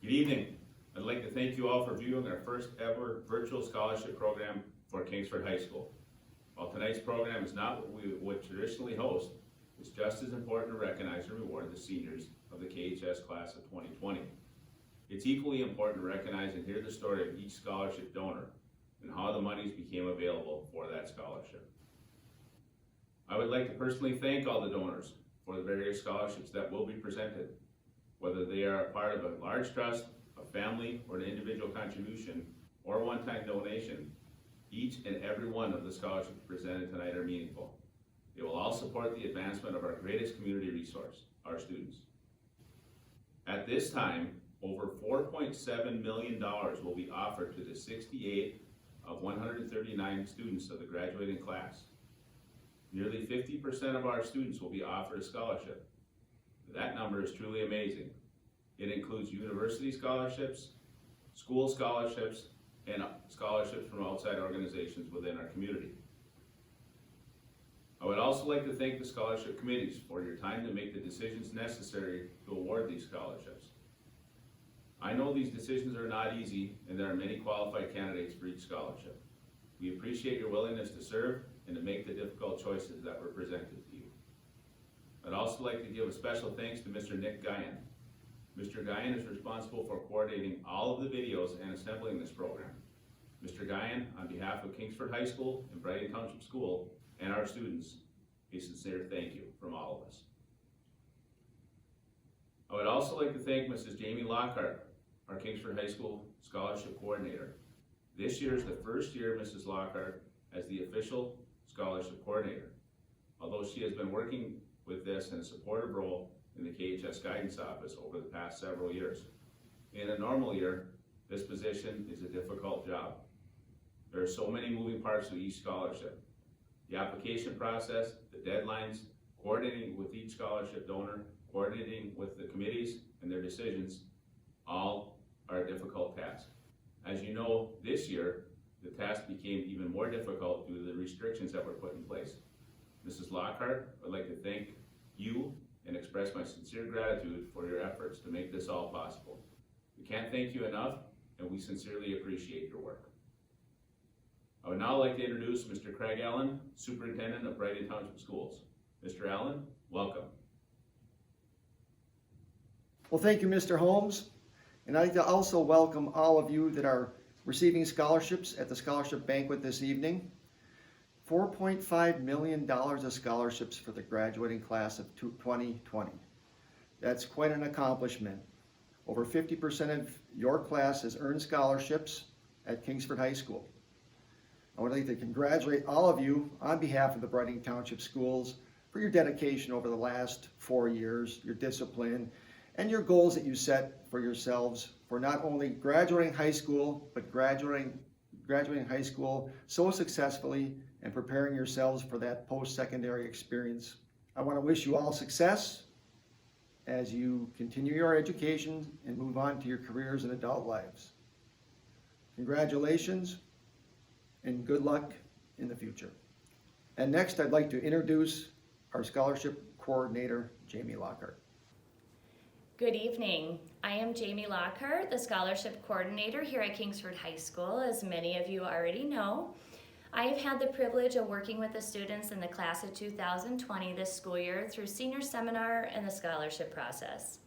Good evening. I'd like to thank you all for viewing our first ever virtual scholarship program for Kingsford High School. While tonight's program is not what we would traditionally host, it's just as important to recognize and reward the seniors of the KHS class of 2020. It's equally important to recognize and hear the story of each scholarship donor and how the monies became available for that scholarship. I would like to personally thank all the donors for the various scholarships that will be presented, whether they are a part of a large trust, a family, or an individual contribution, or a one-time donation. Each and every one of the scholarships presented tonight are meaningful. They will all support the advancement of our greatest community resource, our students. At this time, over $4.7 million will be offered to the 68 of 139 students of the graduating class. Nearly 50% of our students will be offered a scholarship. That number is truly amazing. It includes university scholarships, school scholarships, and scholarships from outside organizations within our community. I would also like to thank the scholarship committees for your time to make the decisions necessary to award these scholarships. I know these decisions are not easy, and there are many qualified candidates for each scholarship. We appreciate your willingness to serve and to make the difficult choices that were presented to you. I'd also like to give a special thanks to Mr. Nick Guyan. Mr. Guyan is responsible for coordinating all of the videos and assembling this program. Mr. Guyan, on behalf of Kingsford High School and Brighton Township School and our students, a sincere thank you from all of us. I would also like to thank Mrs. Jamie Lockhart, our Kingsford High School Scholarship Coordinator. This year is the first year Mrs. Lockhart as the official scholarship coordinator. Although she has been working with this in a supportive role in the KHS guidance office over the past several years. In a normal year, this position is a difficult job. There are so many moving parts to each scholarship. The application process, the deadlines, coordinating with each scholarship donor, coordinating with the committees and their decisions, all are a difficult task. As you know, this year, the task became even more difficult due to the restrictions that were put in place. Mrs. Lockhart, I'd like to thank you and express my sincere gratitude for your efforts to make this all possible. We can't thank you enough, and we sincerely appreciate your work. I would now like to introduce Mr. Craig Allen, Superintendent of Brighton Township Schools. Mr. Allen, welcome. Well, thank you, Mr. Holmes. And I'd like to also welcome all of you that are receiving scholarships at the scholarship banquet this evening. $4.5 million of scholarships for the graduating class of 2020. That's quite an accomplishment. Over 50% of your class has earned scholarships at Kingsford High School. I would like to congratulate all of you on behalf of the Brighton Township Schools for your dedication over the last 4 years, your discipline, and your goals that you set for yourselves for not only graduating high school, but graduating high school so successfully and preparing yourselves for that post-secondary experience. I want to wish you all success as you continue your education and move on to your careers and adult lives. Congratulations and good luck in the future. And next, I'd like to introduce our scholarship coordinator, Jamie Lockhart. Good evening. I am Jamie Lockhart, the scholarship coordinator here at Kingsford High School. As many of you already know, I have had the privilege of working with the students in the class of 2020 this school year through senior seminar and the scholarship process.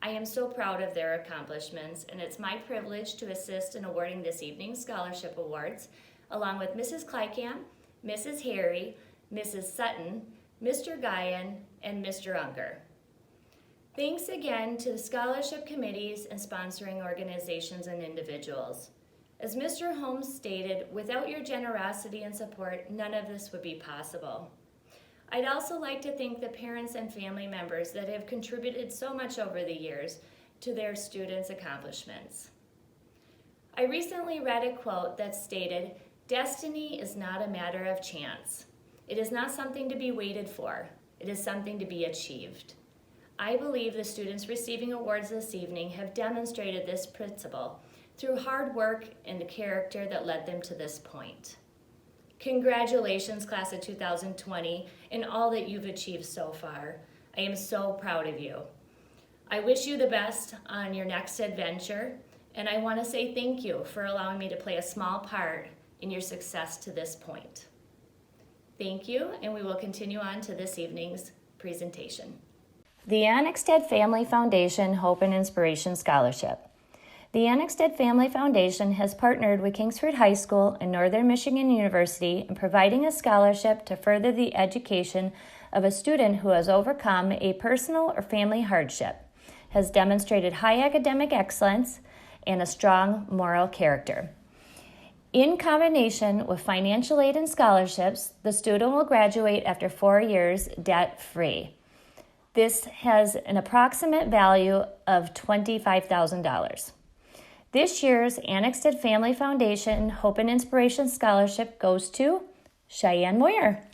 I am so proud of their accomplishments, and it's my privilege to assist in awarding this evening's scholarship awards, along with Mrs. Kleikamp, Mrs. Harry, Mrs. Sutton, Mr. Guyan, and Mr. Unker. Thanks again to the scholarship committees and sponsoring organizations and individuals. As Mr. Holmes stated, without your generosity and support, none of this would be possible. I'd also like to thank the parents and family members that have contributed so much over the years to their students' accomplishments. I recently read a quote that stated, "Destiny is not a matter of chance. It is not something to be waited for. It is something to be achieved." I believe the students receiving awards this evening have demonstrated this principle through hard work and the character that led them to this point. Congratulations, class of 2020, and all that you've achieved so far. I am so proud of you. I wish you the best on your next adventure, and I want to say thank you for allowing me to play a small part in your success to this point. Thank you, and we will continue on to this evening's presentation. The Annexted Family Foundation Hope and Inspiration Scholarship. The Annexted Family Foundation has partnered with Kingsford High School and Northern Michigan University in providing a scholarship to further the education of a student who has overcome a personal or family hardship, has demonstrated high academic excellence, and a strong moral character. In combination with financial aid and scholarships, the student will graduate after 4 years debt-free. This has an approximate value of $25,000. This year's Annexted Family Foundation Hope and Inspiration Scholarship goes to Cheyenne Moyer.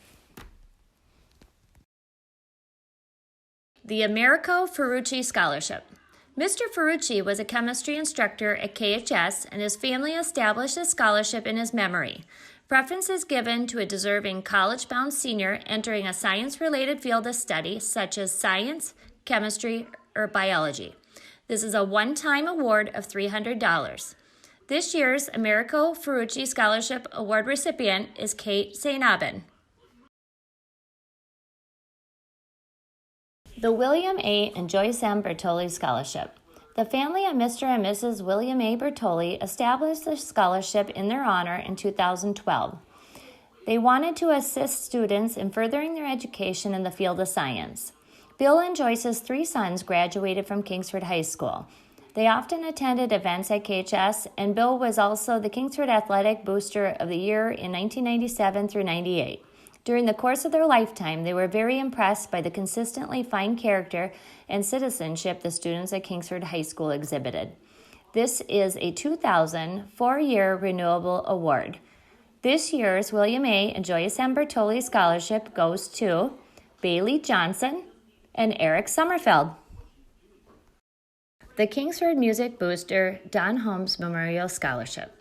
The Americo Ferrucci Scholarship. Mr. Ferrucci was a chemistry instructor at KHS, and his family established a scholarship in his memory. Preference is given to a deserving college-bound senior entering a science-related field of study, such as science, chemistry, or biology. This is a one-time award of $300. This year's Americo Ferrucci Scholarship Award recipient is Kate St. Aubin. The William A. and Joyce M. Bertoli Scholarship. The family of Mr. and Mrs. William A. Bertoli established the scholarship in their honor in 2012. They wanted to assist students in furthering their education in the field of science. Bill and Joyce's 3 sons graduated from Kingsford High School. They often attended events at KHS, and Bill was also the Kingsford Athletic Booster of the Year in 1997 through 98. During the course of their lifetime, they were very impressed by the consistently fine character and citizenship the students at Kingsford High School exhibited. This is a 2000 4-year renewable award. This year's William A. and Joyce M. Bertoli Scholarship goes to Bailey Johnson and Eric Sommerfeld. The Kingsford Music Booster Don Holmes Memorial Scholarship.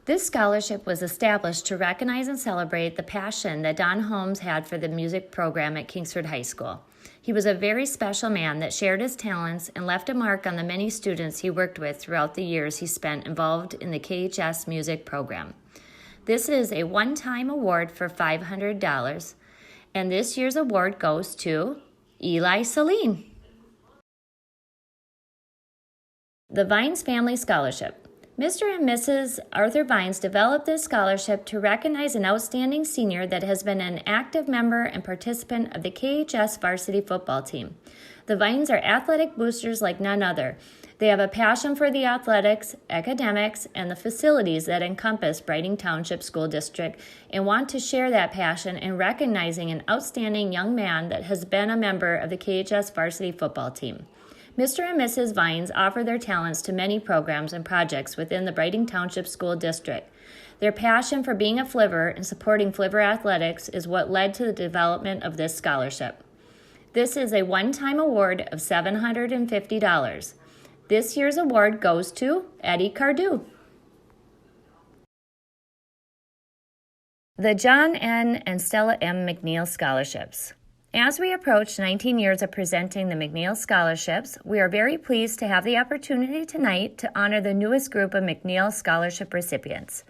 This scholarship was established to recognize and celebrate the passion that Don Holmes had for the music program at Kingsford High School. He was a very special man that shared his talents and left a mark on the many students he worked with throughout the years he spent involved in the KHS music program. This is a one-time award for $500, and this year's award goes to Eli Saline. The Vines Family Scholarship. Mr. and Mrs. Arthur Vines developed this scholarship to recognize an outstanding senior that has been an active member and participant of the KHS varsity football team. The Vines are athletic boosters like none other. They have a passion for the athletics, academics, and the facilities that encompass Brighton Township School District and want to share that passion in recognizing an outstanding young man that has been a member of the KHS varsity football team. Mr. and Mrs. Vines offer their talents to many programs and projects within the Brighton Township School District. Their passion for being a flivver and supporting flivver athletics is what led to the development of this scholarship. This is a one-time award of $750. This year's award goes to Eddie Cardew. The John N. and Stella M. McNeil Scholarships. As we approach 19 years of presenting the McNeil Scholarships, we are very pleased to have the opportunity tonight to honor the newest group of McNeil Scholarship recipients.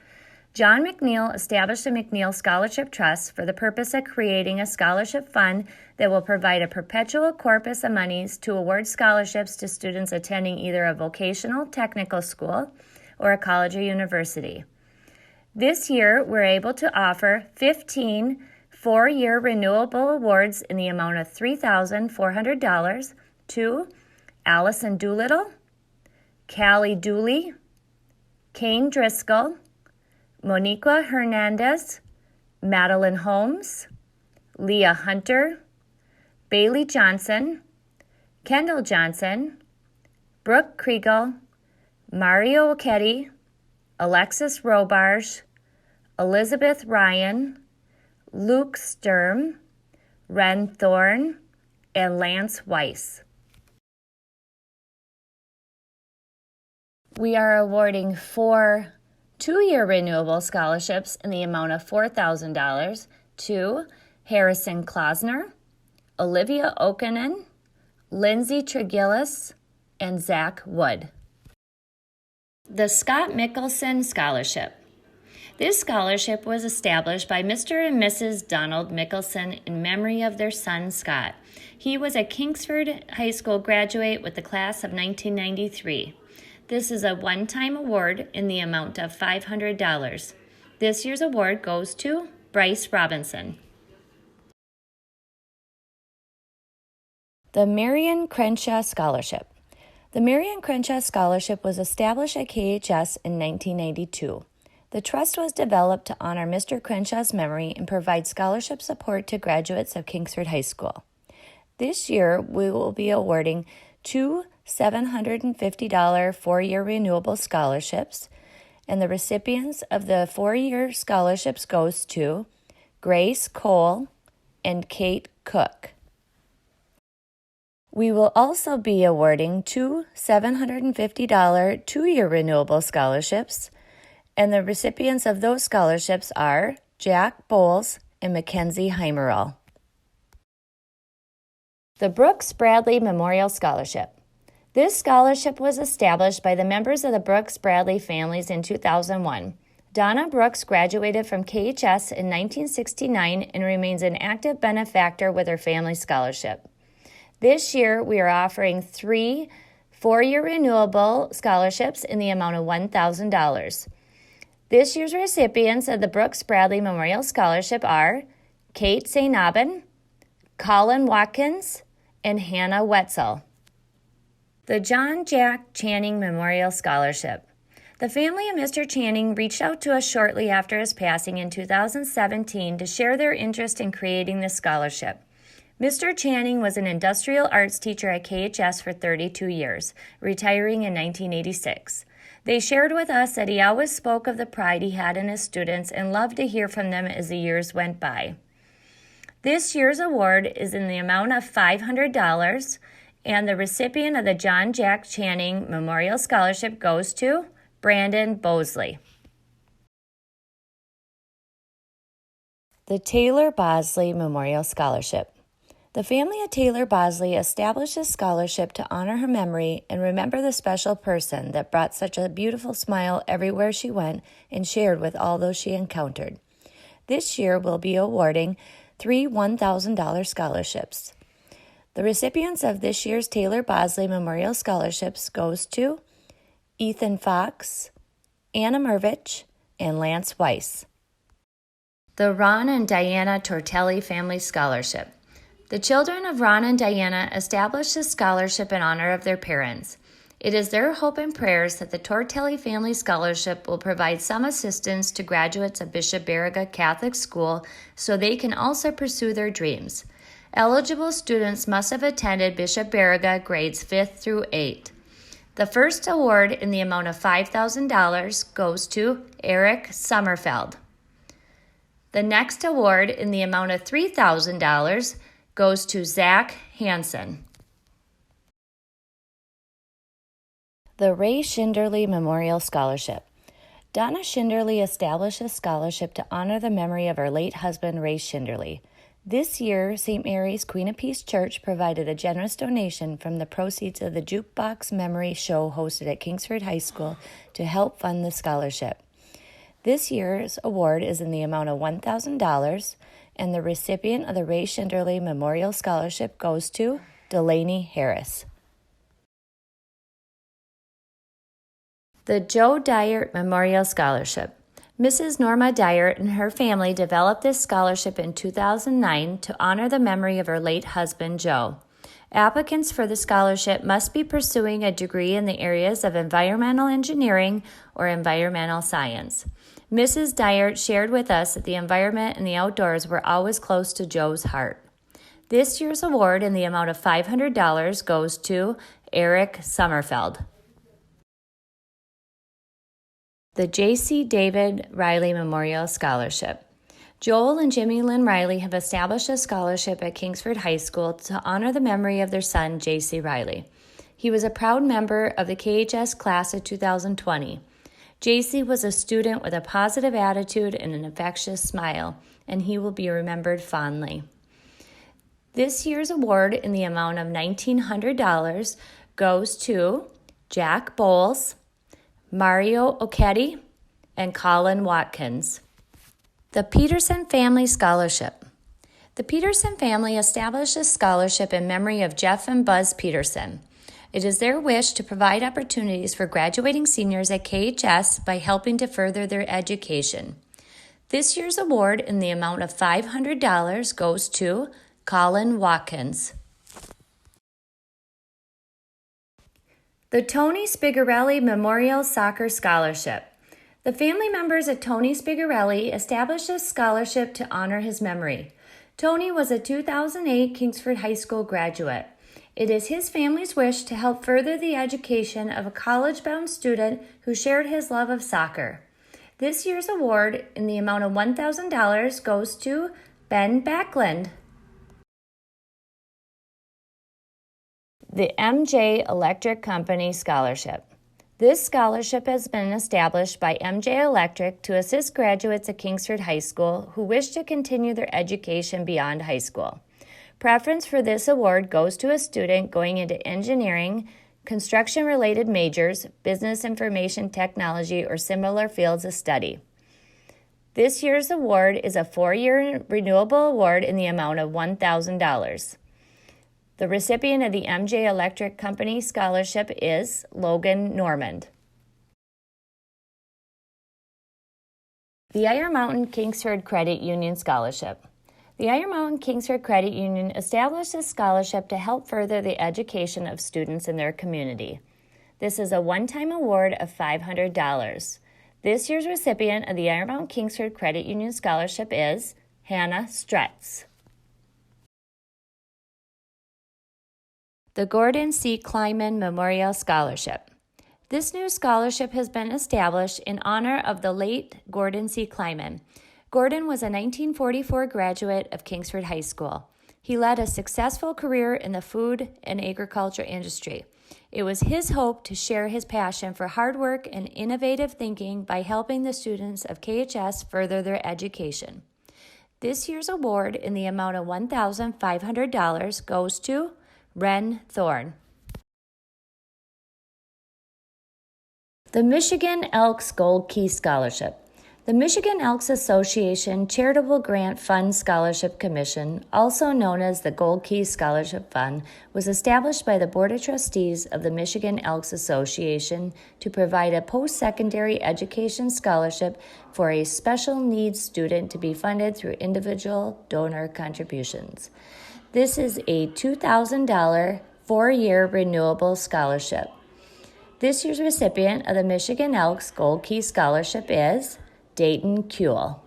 John McNeil established the McNeil Scholarship Trust for the purpose of creating a scholarship fund that will provide a perpetual corpus of monies to award scholarships to students attending either a vocational technical school or a college or university. This year, we're able to offer 15 4-year renewable awards in the amount of $3,400 to Allison Doolittle, Callie Dooley, Kane Driscoll, Moniqua Hernandez, Madeline Holmes, Leah Hunter, Bailey Johnson, Kendall Johnson, Brooke Kriegel, Mario Ochetti, Alexis Robarge, Elizabeth Ryan, Luke Sturm, Ren Thorne, and Lance Weiss. We are awarding 4 2-year renewable scholarships in the amount of $4,000 to Harrison Klosner, Olivia Okenen, Lindsay Tregillis, and Zach Wood. The Scott Mickelson Scholarship. This scholarship was established by Mr. and Mrs. Donald Mickelson in memory of their son, Scott. He was a Kingsford High School graduate with the class of 1993. This is a one-time award in the amount of $500. This year's award goes to Bryce Robinson. The Marion Crenshaw Scholarship. The Marion Crenshaw Scholarship was established at KHS in 1992. The trust was developed to honor Mr. Crenshaw's memory and provide scholarship support to graduates of Kingsford High School. This year, we will be awarding two $750 four-year renewable scholarships, and the recipients of the four-year scholarships goes to Grace Cole and Kate Cook. We will also be awarding two $750 two-year renewable scholarships, and the recipients of those scholarships are Jack Bowles and Mackenzie Heimerl. The Brooks Bradley Memorial Scholarship. This scholarship was established by the members of the Brooks Bradley families in 2001. Donna Brooks graduated from KHS in 1969 and remains an active benefactor with her family scholarship. This year, we are offering three four-year renewable scholarships in the amount of $1,000. This year's recipients of the Brooks Bradley Memorial Scholarship are Kate Zainabin, Colin Watkins, and Hannah Wetzel. The John Jack Channing Memorial Scholarship. The family of Mr. Channing reached out to us shortly after his passing in 2017 to share their interest in creating this scholarship. Mr. Channing was an industrial arts teacher at KHS for 32 years, retiring in 1986. They shared with us that he always spoke of the pride he had in his students and loved to hear from them as the years went by. This year's award is in the amount of $500, and the recipient of the John Jack Channing Memorial Scholarship goes to Brandon Bosley. The Taylor Bosley Memorial Scholarship. The family of Taylor Bosley established a scholarship to honor her memory and remember the special person that brought such a beautiful smile everywhere she went and shared with all those she encountered. This year, we'll be awarding three $1,000 scholarships. The recipients of this year's Taylor Bosley Memorial Scholarships goes to Ethan Fox, Anna Mervich, and Lance Weiss. The Ron and Diana Tortelli Family Scholarship. The children of Ron and Diana established this scholarship in honor of their parents. It is their hope and prayers that the Tortelli Family Scholarship will provide some assistance to graduates of Bishop Baraga Catholic School so they can also pursue their dreams. Eligible students must have attended Bishop Baraga grades 5th through 8th. The first award in the amount of $5,000 goes to Eric Sommerfeld. The next award in the amount of $3,000 goes to Zach Hansen. The Ray Schinderly Memorial Scholarship. Donna Schinderly established a scholarship to honor the memory of her late husband, Ray Schinderly. This year, St. Mary's Queen of Peace Church provided a generous donation from the proceeds of the Jukebox Memory Show hosted at Kingsford High School to help fund the scholarship. This year's award is in the amount of $1,000, and the recipient of the Ray Schinderly Memorial Scholarship goes to Delaney Harris. The Joe Dyert Memorial Scholarship. Mrs. Norma Dyert and her family developed this scholarship in 2009 to honor the memory of her late husband, Joe. Applicants for the scholarship must be pursuing a degree in the areas of environmental engineering or environmental science. Mrs. Dyert shared with us that the environment and the outdoors were always close to Joe's heart. This year's award in the amount of $500 goes to Eric Sommerfeld. The J.C. David Riley Memorial Scholarship. Joel and Jimmy Lynn Riley have established a scholarship at Kingsford High School to honor the memory of their son, J.C. Riley. He was a proud member of the KHS class of 2020. J.C. was a student with a positive attitude and an infectious smile, and he will be remembered fondly. This year's award in the amount of $1,900 goes to Jack Bowles, Mario Ochetti, and Colin Watkins. The Peterson Family Scholarship. The Peterson family established a scholarship in memory of Jeff and Buzz Peterson. It is their wish to provide opportunities for graduating seniors at KHS by helping to further their education. This year's award in the amount of $500 goes to Colin Watkins. The Tony Spigarelli Memorial Soccer Scholarship. The family members of Tony Spigarelli established a scholarship to honor his memory. Tony was a 2008 Kingsford High School graduate. It is his family's wish to help further the education of a college-bound student who shared his love of soccer. This year's award in the amount of $1,000 goes to Ben Backlund. The MJ Electric Company Scholarship. This scholarship has been established by MJ Electric to assist graduates of Kingsford High School who wish to continue their education beyond high school. Preference for this award goes to a student going into engineering, construction-related majors, business information technology, or similar fields of study. This year's award is a 4-year renewable award in the amount of $1,000. The recipient of the MJ Electric Company Scholarship is Logan Normand. The Iron Mountain Kingsford Credit Union Scholarship. The Iron Mountain Kingsford Credit Union established a scholarship to help further the education of students in their community. This is a one-time award of $500. This year's recipient of the Iron Mountain Kingsford Credit Union Scholarship is Hannah Stretz. The Gordon C. Kleiman Memorial Scholarship. This new scholarship has been established in honor of the late Gordon C. Kleiman. Gordon was a 1944 graduate of Kingsford High School. He led a successful career in the food and agriculture industry. It was his hope to share his passion for hard work and innovative thinking by helping the students of KHS further their education. This year's award in the amount of $1,500 goes to Ren Thorne. The Michigan Elks Gold Key Scholarship. The Michigan Elks Association Charitable Grant Fund Scholarship Commission, also known as the Gold Key Scholarship Fund, was established by the Board of Trustees of the Michigan Elks Association to provide a post-secondary education scholarship for a special needs student to be funded through individual donor contributions. This is a $2,000 4-year renewable scholarship. This year's recipient of the Michigan Elks Gold Key Scholarship is Dayton Kuehl.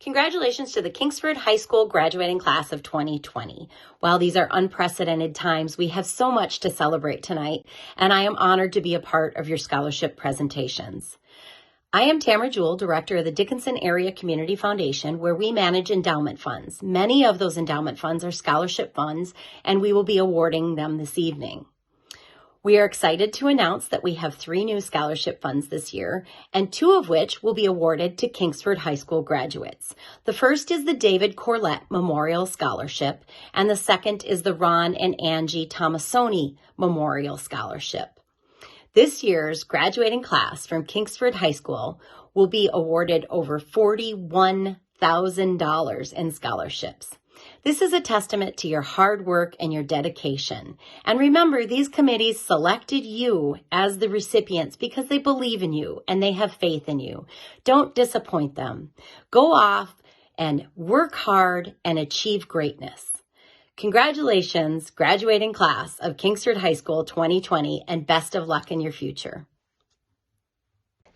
Congratulations to the Kingsford High School graduating class of 2020. While these are unprecedented times, we have so much to celebrate tonight, and I am honored to be a part of your scholarship presentations. I am Tamara Jewell, director of the Dickinson Area Community Foundation, where we manage endowment funds. Many of those endowment funds are scholarship funds, and we will be awarding them this evening. We are excited to announce that we have 3 new scholarship funds this year, and 2 of which will be awarded to Kingsford High School graduates. The first is the David Corlett Memorial Scholarship, and the second is the Ron and Angie Tomasoni Memorial Scholarship. This year's graduating class from Kingsford High School will be awarded over $41,000 in scholarships. This is a testament to your hard work and your dedication. And remember, these committees selected you as the recipients because they believe in you and they have faith in you. Don't disappoint them. Go off and work hard and achieve greatness. Congratulations, graduating class of Kingsford High School 2020, and best of luck in your future.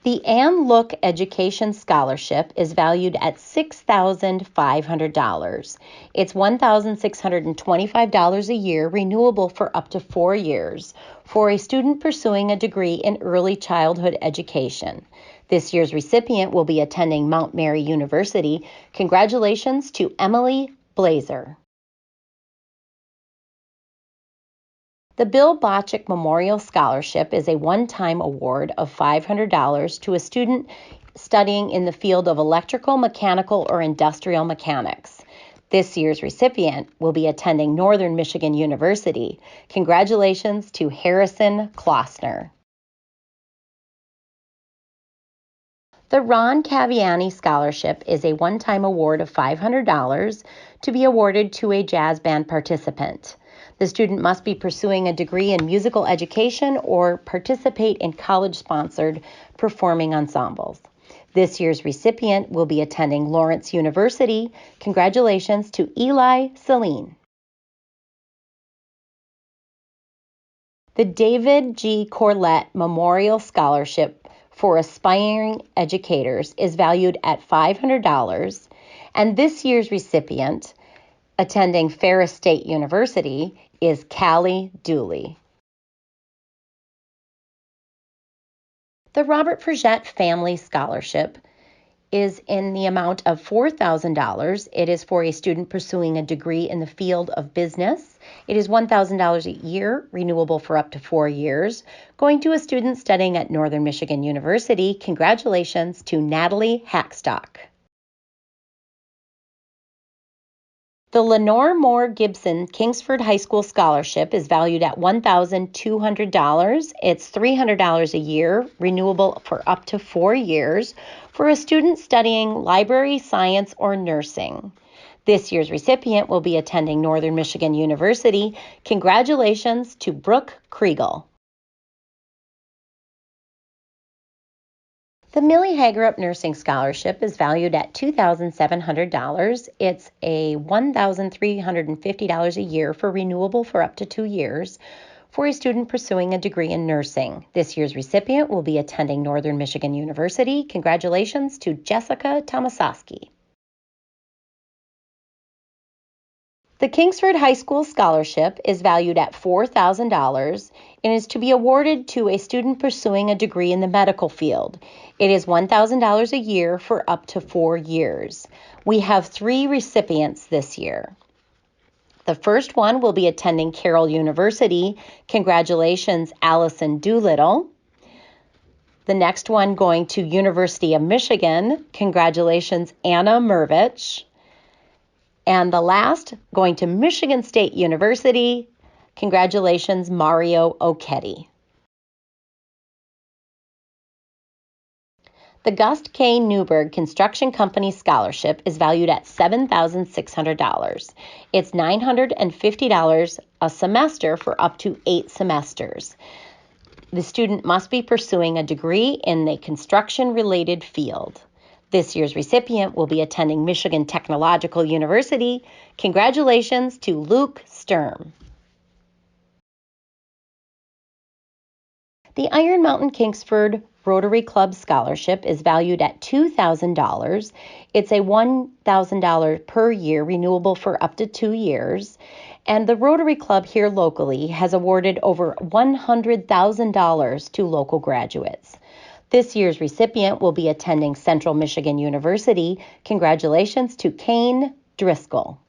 The Ann Look Education Scholarship is valued at $6,500. It's $1,625 a year, renewable for up to 4 years, for a student pursuing a degree in early childhood education. This year's recipient will be attending Mount Mary University. Congratulations to Emily Blazer. The Bill Boccic Memorial Scholarship is a one-time award of $500 to a student studying in the field of electrical, mechanical, or industrial mechanics. This year's recipient will be attending Northern Michigan University. Congratulations to Harrison Klossner. The Ron Caviani Scholarship is a one-time award of $500 to be awarded to a jazz band participant. The student must be pursuing a degree in musical education or participate in college-sponsored performing ensembles. This year's recipient will be attending Lawrence University. Congratulations to Eli Celine. The David G. Corlett Memorial Scholarship for Aspiring Educators is valued at $500, and this year's recipient, attending Ferris State University, is Callie Dooley. The Robert Frigette Family Scholarship is in the amount of $4,000. It is for a student pursuing a degree in the field of business. It is $1,000 a year, renewable for up to 4 years, going to a student studying at Northern Michigan University. Congratulations to Natalie Hackstock. The Lenore Moore Gibson Kingsford High School Scholarship is valued at $1,200. It's $300 a year, renewable for up to 4 years, for a student studying library, science, or nursing. This year's recipient will be attending Northern Michigan University. Congratulations to Brooke Kriegel. The Millie Hagerup Nursing Scholarship is valued at $2,700. It's a $1,350 a year for renewable for up to 2 years for a student pursuing a degree in nursing. This year's recipient will be attending Northern Michigan University. Congratulations to Jessica Tomasowski. The Kingsford High School Scholarship is valued at $4,000 and is to be awarded to a student pursuing a degree in the medical field. It is $1,000 a year for up to 4 years. We have 3 recipients this year. The first one will be attending Carroll University. Congratulations, Allison Doolittle. The next one going to University of Michigan. Congratulations, Anna Mervich. And the last, going to Michigan State University, congratulations, Mario Oketti. The Gust K. Newberg Construction Company Scholarship is valued at $7,600. It's $950 a semester for up to 8 semesters. The student must be pursuing a degree in a construction-related field. This year's recipient will be attending Michigan Technological University. Congratulations to Luke Sturm. The Iron Mountain Kingsford Rotary Club Scholarship is valued at $2,000. It's a $1,000 per year, renewable for up to 2 years. And the Rotary Club here locally has awarded over $100,000 to local graduates. This year's recipient will be attending Central Michigan University. Congratulations to Kane Driscoll.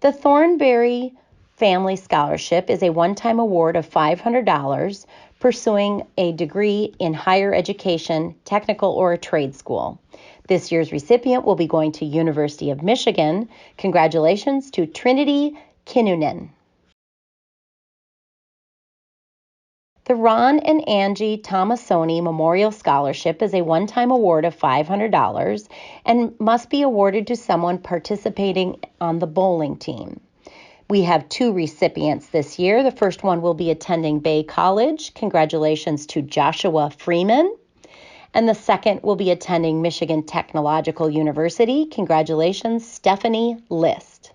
The Thornberry Family Scholarship is a one-time award of $500 pursuing a degree in higher education, technical, or a trade school. This year's recipient will be going to University of Michigan. Congratulations to Trinity Kinnunen. The Ron and Angie Tomasoni Memorial Scholarship is a one-time award of $500 and must be awarded to someone participating on the bowling team. We have 2 recipients this year. The first one will be attending Bay College. Congratulations to Joshua Freeman. And the second will be attending Michigan Technological University. Congratulations, Stephanie List.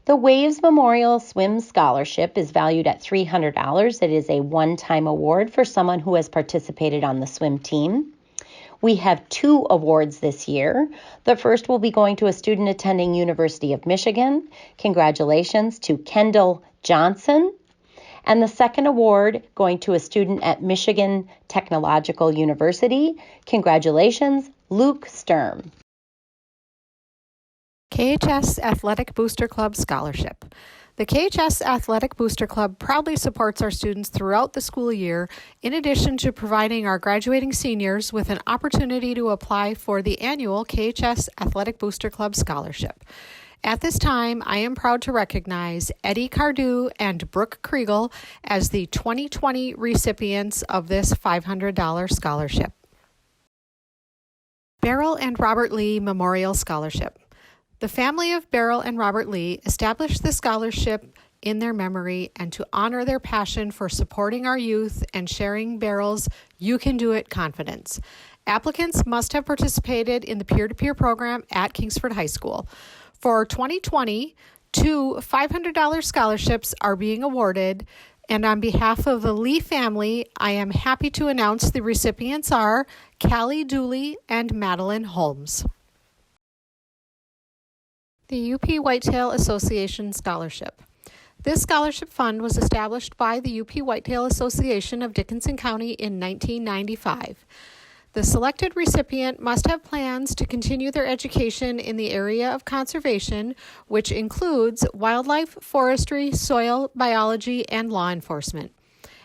The Waves Memorial Swim Scholarship is valued at $300. It is a one-time award for someone who has participated on the swim team. We have 2 awards this year. The first will be going to a student attending University of Michigan. Congratulations to Kendall Johnson. And the second award going to a student at Michigan Technological University. Congratulations, Luke Sturm. KHS Athletic Booster Club Scholarship. The KHS Athletic Booster Club proudly supports our students throughout the school year, in addition to providing our graduating seniors with an opportunity to apply for the annual KHS Athletic Booster Club scholarship. At this time, I am proud to recognize Eddie Cardew and Brooke Kriegel as the 2020 recipients of this $500 scholarship. Beryl and Robert Lee Memorial Scholarship. The family of Beryl and Robert Lee established the scholarship in their memory and to honor their passion for supporting our youth and sharing Beryl's "You Can Do It" confidence. Applicants must have participated in the peer-to-peer program at Kingsford High School. For 2020, 2 $500 scholarships are being awarded, and on behalf of the Lee family, I am happy to announce the recipients are Callie Dooley and Madeline Holmes. The UP Whitetail Association Scholarship. This scholarship fund was established by the UP Whitetail Association of Dickinson County in 1995. The selected recipient must have plans to continue their education in the area of conservation, which includes wildlife, forestry, soil biology, and law enforcement.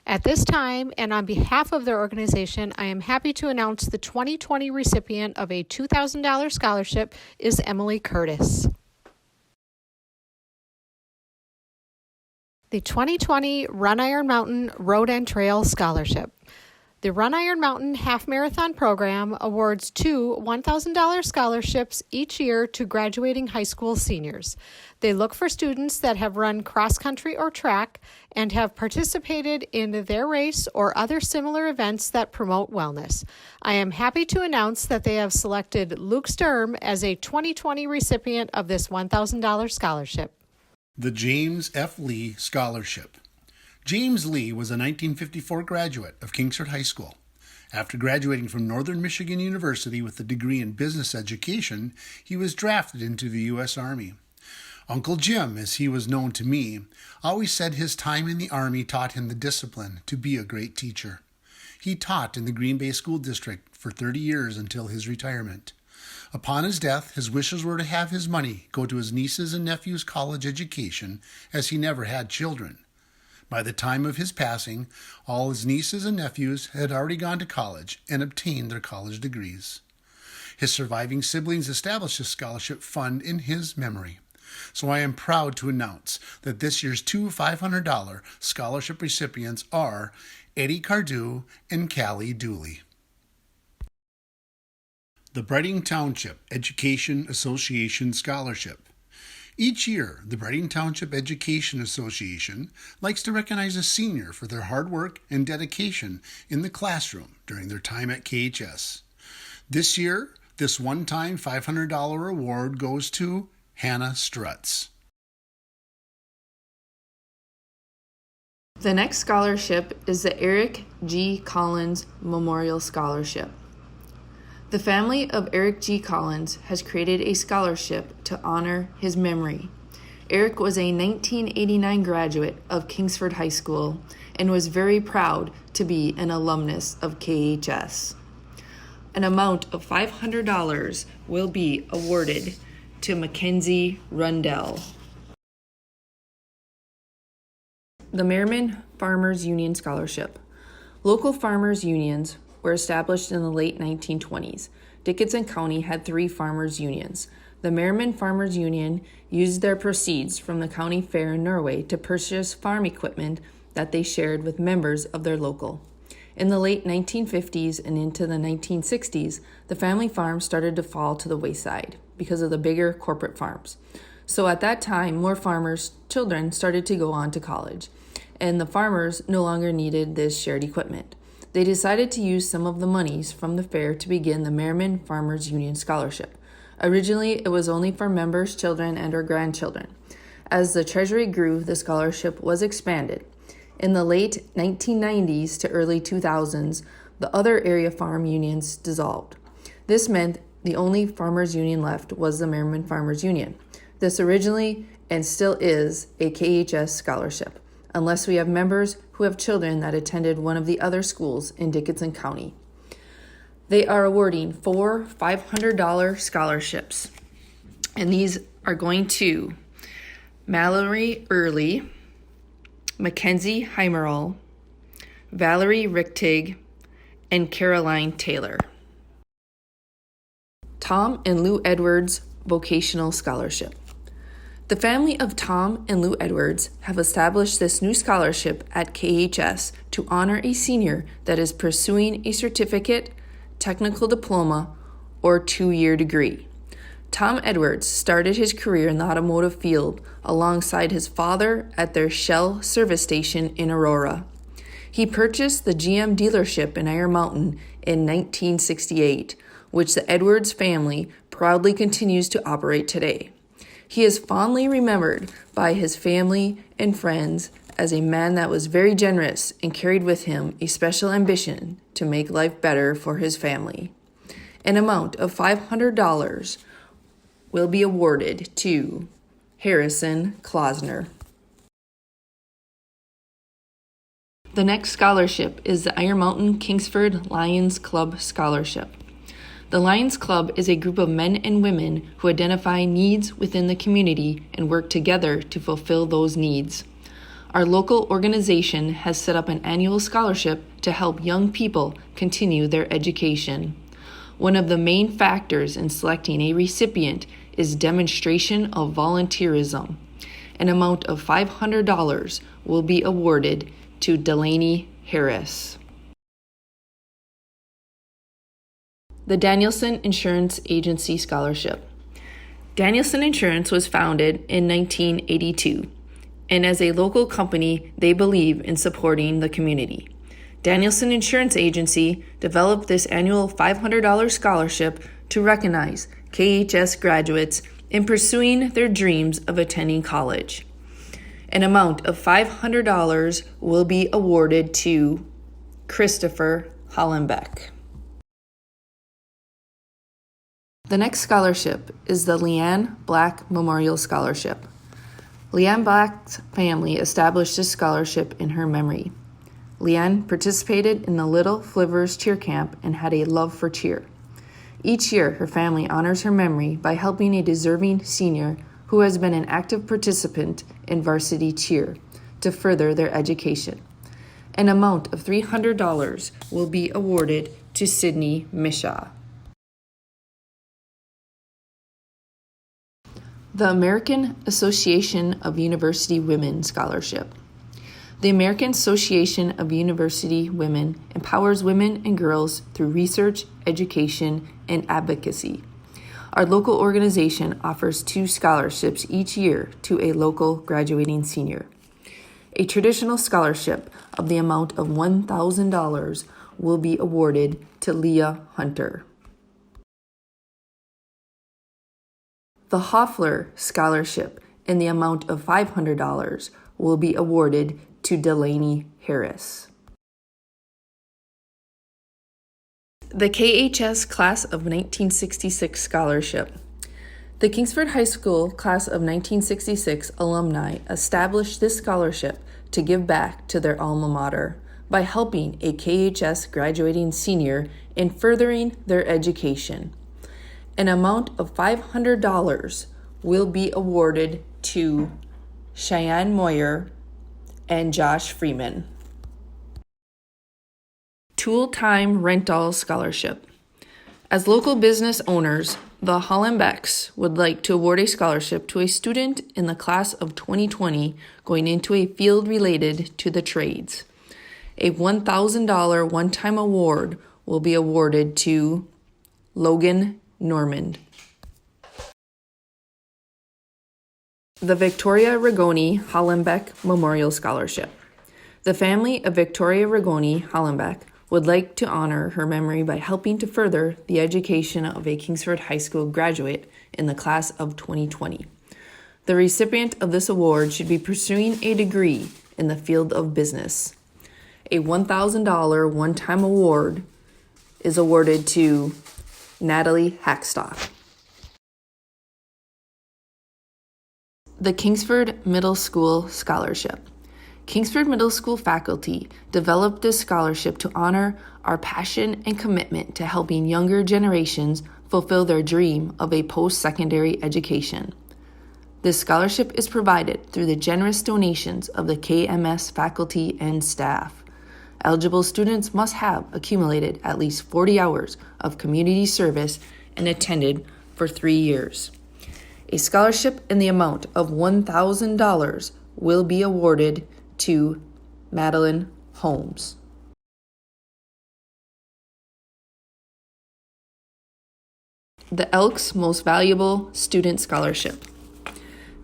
At this time, and on behalf of their organization, I am happy to announce the 2020 recipient of a $2,000 scholarship is Emily Curtis. The 2020 Run Iron Mountain Road and Trail Scholarship. The Run Iron Mountain Half Marathon Program awards 2 $1,000 scholarships each year to graduating high school seniors. They look for students that have run cross-country or track and have participated in their race or other similar events that promote wellness. I am happy to announce that they have selected Luke Sturm as a 2020 recipient of this $1,000 scholarship. The James F. Lee Scholarship. James Lee was a 1954 graduate of Kingsford High School. After graduating from Northern Michigan University with a degree in business education, he was drafted into the U.S. Army. Uncle Jim, as he was known to me, always said his time in the Army taught him the discipline to be a great teacher. He taught in the Green Bay School District for 30 years until his retirement. Upon his death, his wishes were to have his money go to his nieces and nephews' college education, as he never had children. By the time of his passing, all his nieces and nephews had already gone to college and obtained their college degrees. His surviving siblings established a scholarship fund in his memory. So I am proud to announce that this year's 2 $500 scholarship recipients are Eddie Cardew and Callie Dooley. The Breding Township Education Association Scholarship. Each year, the Breding Township Education Association likes to recognize a senior for their hard work and dedication in the classroom during their time at KHS. This year, this one-time $500 award goes to Hannah Strutz. The next scholarship is the Eric G. Collins Memorial Scholarship. The family of Eric G. Collins has created a scholarship to honor his memory. Eric was a 1989 graduate of Kingsford High School and was very proud to be an alumnus of KHS. An amount of $500 will be awarded to Mackenzie Rundell. The Merriman Farmers Union Scholarship. Local farmers' unions were established in the late 1920s. Dickinson County had 3 farmers' unions. The Merriman Farmers Union used their proceeds from the county fair in Norway to purchase farm equipment that they shared with members of their local. In the late 1950s and into the 1960s, the family farm started to fall to the wayside because of the bigger corporate farms. So at that time, more farmers' children started to go on to college, and the farmers no longer needed this shared equipment. They decided to use some of the monies from the fair to begin the Merriman Farmers Union Scholarship. Originally, it was only for members' children and or grandchildren. As the treasury grew, the scholarship was expanded. In the late 1990s to early 2000s, the other area farm unions dissolved. This meant the only farmers union left was the Merriman Farmers Union. This originally and still is a KHS scholarship, unless we have members who have children that attended one of the other schools in Dickinson County. They are awarding 4 $500 scholarships, and these are going to Mallory Early, Mackenzie Heimerl, Valerie Richtig, and Caroline Taylor. Tom and Lou Edwards Vocational Scholarship. The family of Tom and Lou Edwards have established this new scholarship at KHS to honor a senior that is pursuing a certificate, technical diploma, or 2-year degree. Tom Edwards started his career in the automotive field alongside his father at their Shell service station in Aurora. He purchased the GM dealership in Iron Mountain in 1968, which the Edwards family proudly continues to operate today. He is fondly remembered by his family and friends as a man that was very generous and carried with him a special ambition to make life better for his family. An amount of $500 will be awarded to Harrison Klausner. The next scholarship is the Iron Mountain Kingsford Lions Club Scholarship. The Lions Club is a group of men and women who identify needs within the community and work together to fulfill those needs. Our local organization has set up an annual scholarship to help young people continue their education. One of the main factors in selecting a recipient is demonstration of volunteerism. An amount of $500 will be awarded to Delaney Harris. The Danielson Insurance Agency Scholarship. Danielson Insurance was founded in 1982, and as a local company, they believe in supporting the community. Danielson Insurance Agency developed this annual $500 scholarship to recognize KHS graduates in pursuing their dreams of attending college. An amount of $500 will be awarded to Christopher Hollenbeck. The next scholarship is the Leanne Black Memorial Scholarship. Leanne Black's family established this scholarship in her memory. Leanne participated in the Little Flivers cheer camp and had a love for cheer. Each year, her family honors her memory by helping a deserving senior who has been an active participant in varsity cheer to further their education. An amount of $300 will be awarded to Sydney Mishaw. The American Association of University Women Scholarship. The American Association of University Women empowers women and girls through research, education, and advocacy. Our local organization offers 2 scholarships each year to a local graduating senior. A traditional scholarship of the amount of $1,000 will be awarded to Leah Hunter. The Hoffler Scholarship in the amount of $500 will be awarded to Delaney Harris. The KHS Class of 1966 Scholarship. The Kingsford High School Class of 1966 alumni established this scholarship to give back to their alma mater by helping a KHS graduating senior in furthering their education. An amount of $500 will be awarded to Cheyenne Moyer and Josh Freeman. Tool Time Rental Scholarship. As local business owners, the Hollenbecks would like to award a scholarship to a student in the class of 2020 going into a field related to the trades. A $1,000 one-time award will be awarded to Logan Normand. The Victoria Rigoni Hollenbeck Memorial Scholarship. The family of Victoria Rigoni Hollenbeck would like to honor her memory by helping to further the education of a Kingsford High School graduate in the class of 2020. The recipient of this award should be pursuing a degree in the field of business. A $1,000 one-time award is awarded to Natalie Hackstock. The Kingsford Middle School Scholarship. Kingsford Middle School faculty developed this scholarship to honor our passion and commitment to helping younger generations fulfill their dream of a post-secondary education. This scholarship is provided through the generous donations of the KMS faculty and staff. Eligible students must have accumulated at least 40 hours of community service and attended for 3 years. A scholarship in the amount of $1,000 will be awarded to Madeline Holmes. The Elks Most Valuable Student Scholarship.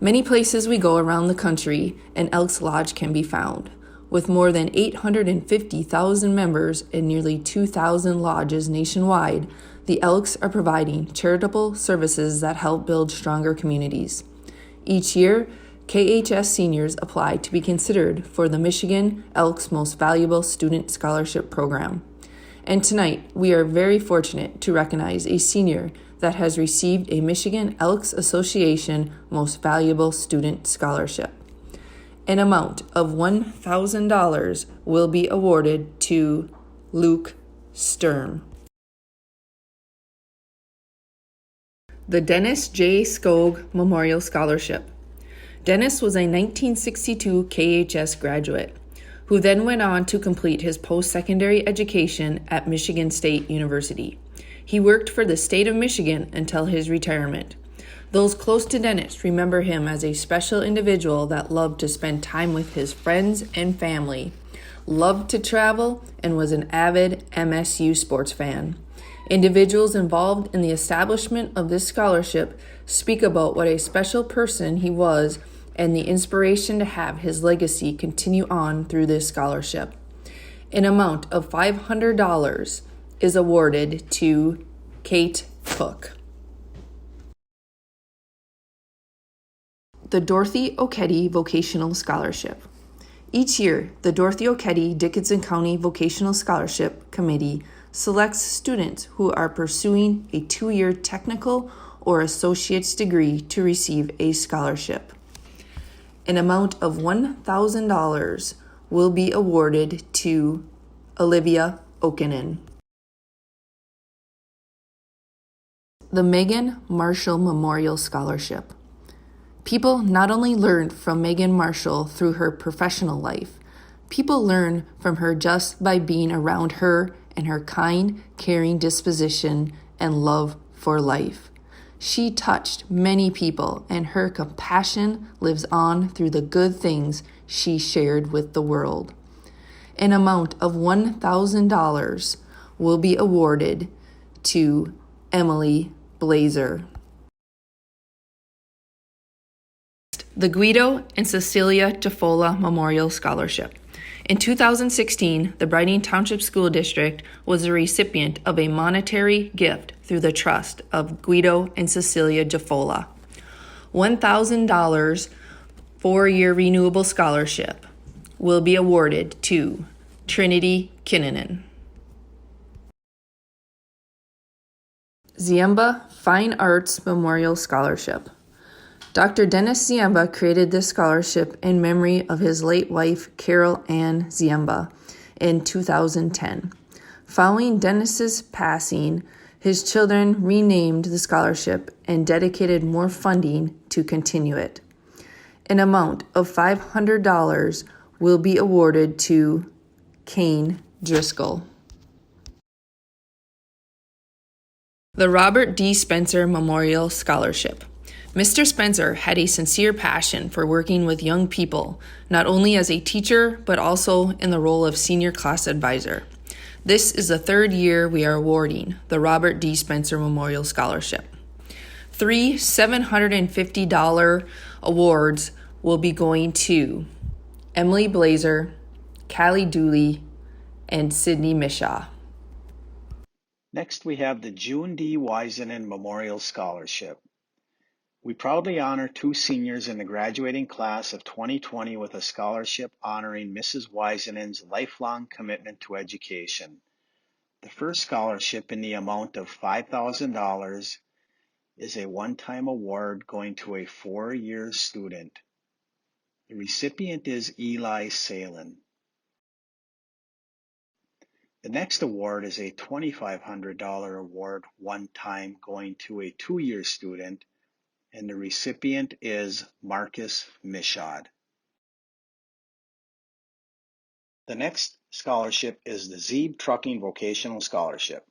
Many places we go around the country, an Elks Lodge can be found. With more than 850,000 members and nearly 2,000 lodges nationwide, the Elks are providing charitable services that help build stronger communities. Each year, KHS seniors apply to be considered for the Michigan Elks Most Valuable Student Scholarship Program. And tonight, we are very fortunate to recognize a senior that has received a Michigan Elks Association Most Valuable Student Scholarship. An amount of $1,000 will be awarded to Luke Sturm. The Dennis J. Skog Memorial Scholarship. Dennis was a 1962 KHS graduate who then went on to complete his post-secondary education at Michigan State University. He worked for the state of Michigan until his retirement. Those close to Dennis remember him as a special individual that loved to spend time with his friends and family, loved to travel, and was an avid MSU sports fan. Individuals involved in the establishment of this scholarship speak about what a special person he was and the inspiration to have his legacy continue on through this scholarship. An amount of $500 is awarded to Kate Cook. The Dorothy O'Ketty Vocational Scholarship. Each year, the Dorothy O'Ketty Dickinson County Vocational Scholarship Committee selects students who are pursuing a 2-year technical or associate's degree to receive a scholarship. An amount of $1,000 will be awarded to Olivia Okinen. The Megan Marshall Memorial Scholarship. People not only learned from Megan Marshall through her professional life, people learn from her just by being around her and her kind, caring disposition and love for life. She touched many people, and her compassion lives on through the good things she shared with the world. An amount of $1,000 will be awarded to Emily Blazer. The Guido and Cecilia Tafola Memorial Scholarship. In 2016, the Briding Township School District was the recipient of a monetary gift through the trust of Guido and Cecilia Jafola. $1,000 4-year renewable scholarship will be awarded to Trinity Kinnunen. Ziemba Fine Arts Memorial Scholarship. Dr. Dennis Ziemba created this scholarship in memory of his late wife, Carol Ann Ziemba, in 2010. Following Dennis's passing, his children renamed the scholarship and dedicated more funding to continue it. An amount of $500 will be awarded to Kane Driscoll. The Robert D. Spencer Memorial Scholarship. Mr. Spencer had a sincere passion for working with young people, not only as a teacher, but also in the role of senior class advisor. This is the 3rd year we are awarding the Robert D. Spencer Memorial Scholarship. 3 $750 awards will be going to Emily Blazer, Callie Dooley, and Sydney Mishaw. Next, we have the June D. Wiseman Memorial Scholarship. We proudly honor 2 seniors in the graduating class of 2020 with a scholarship honoring Mrs. Wisenen's lifelong commitment to education. The first scholarship in the amount of $5,000 is a one-time award going to a 4-year student. The recipient is Eli Salen. The next award is a $2,500 award one time going to a 2-year student, and the recipient is Marcus Mishad. The next scholarship is the Zeeb Trucking Vocational Scholarship.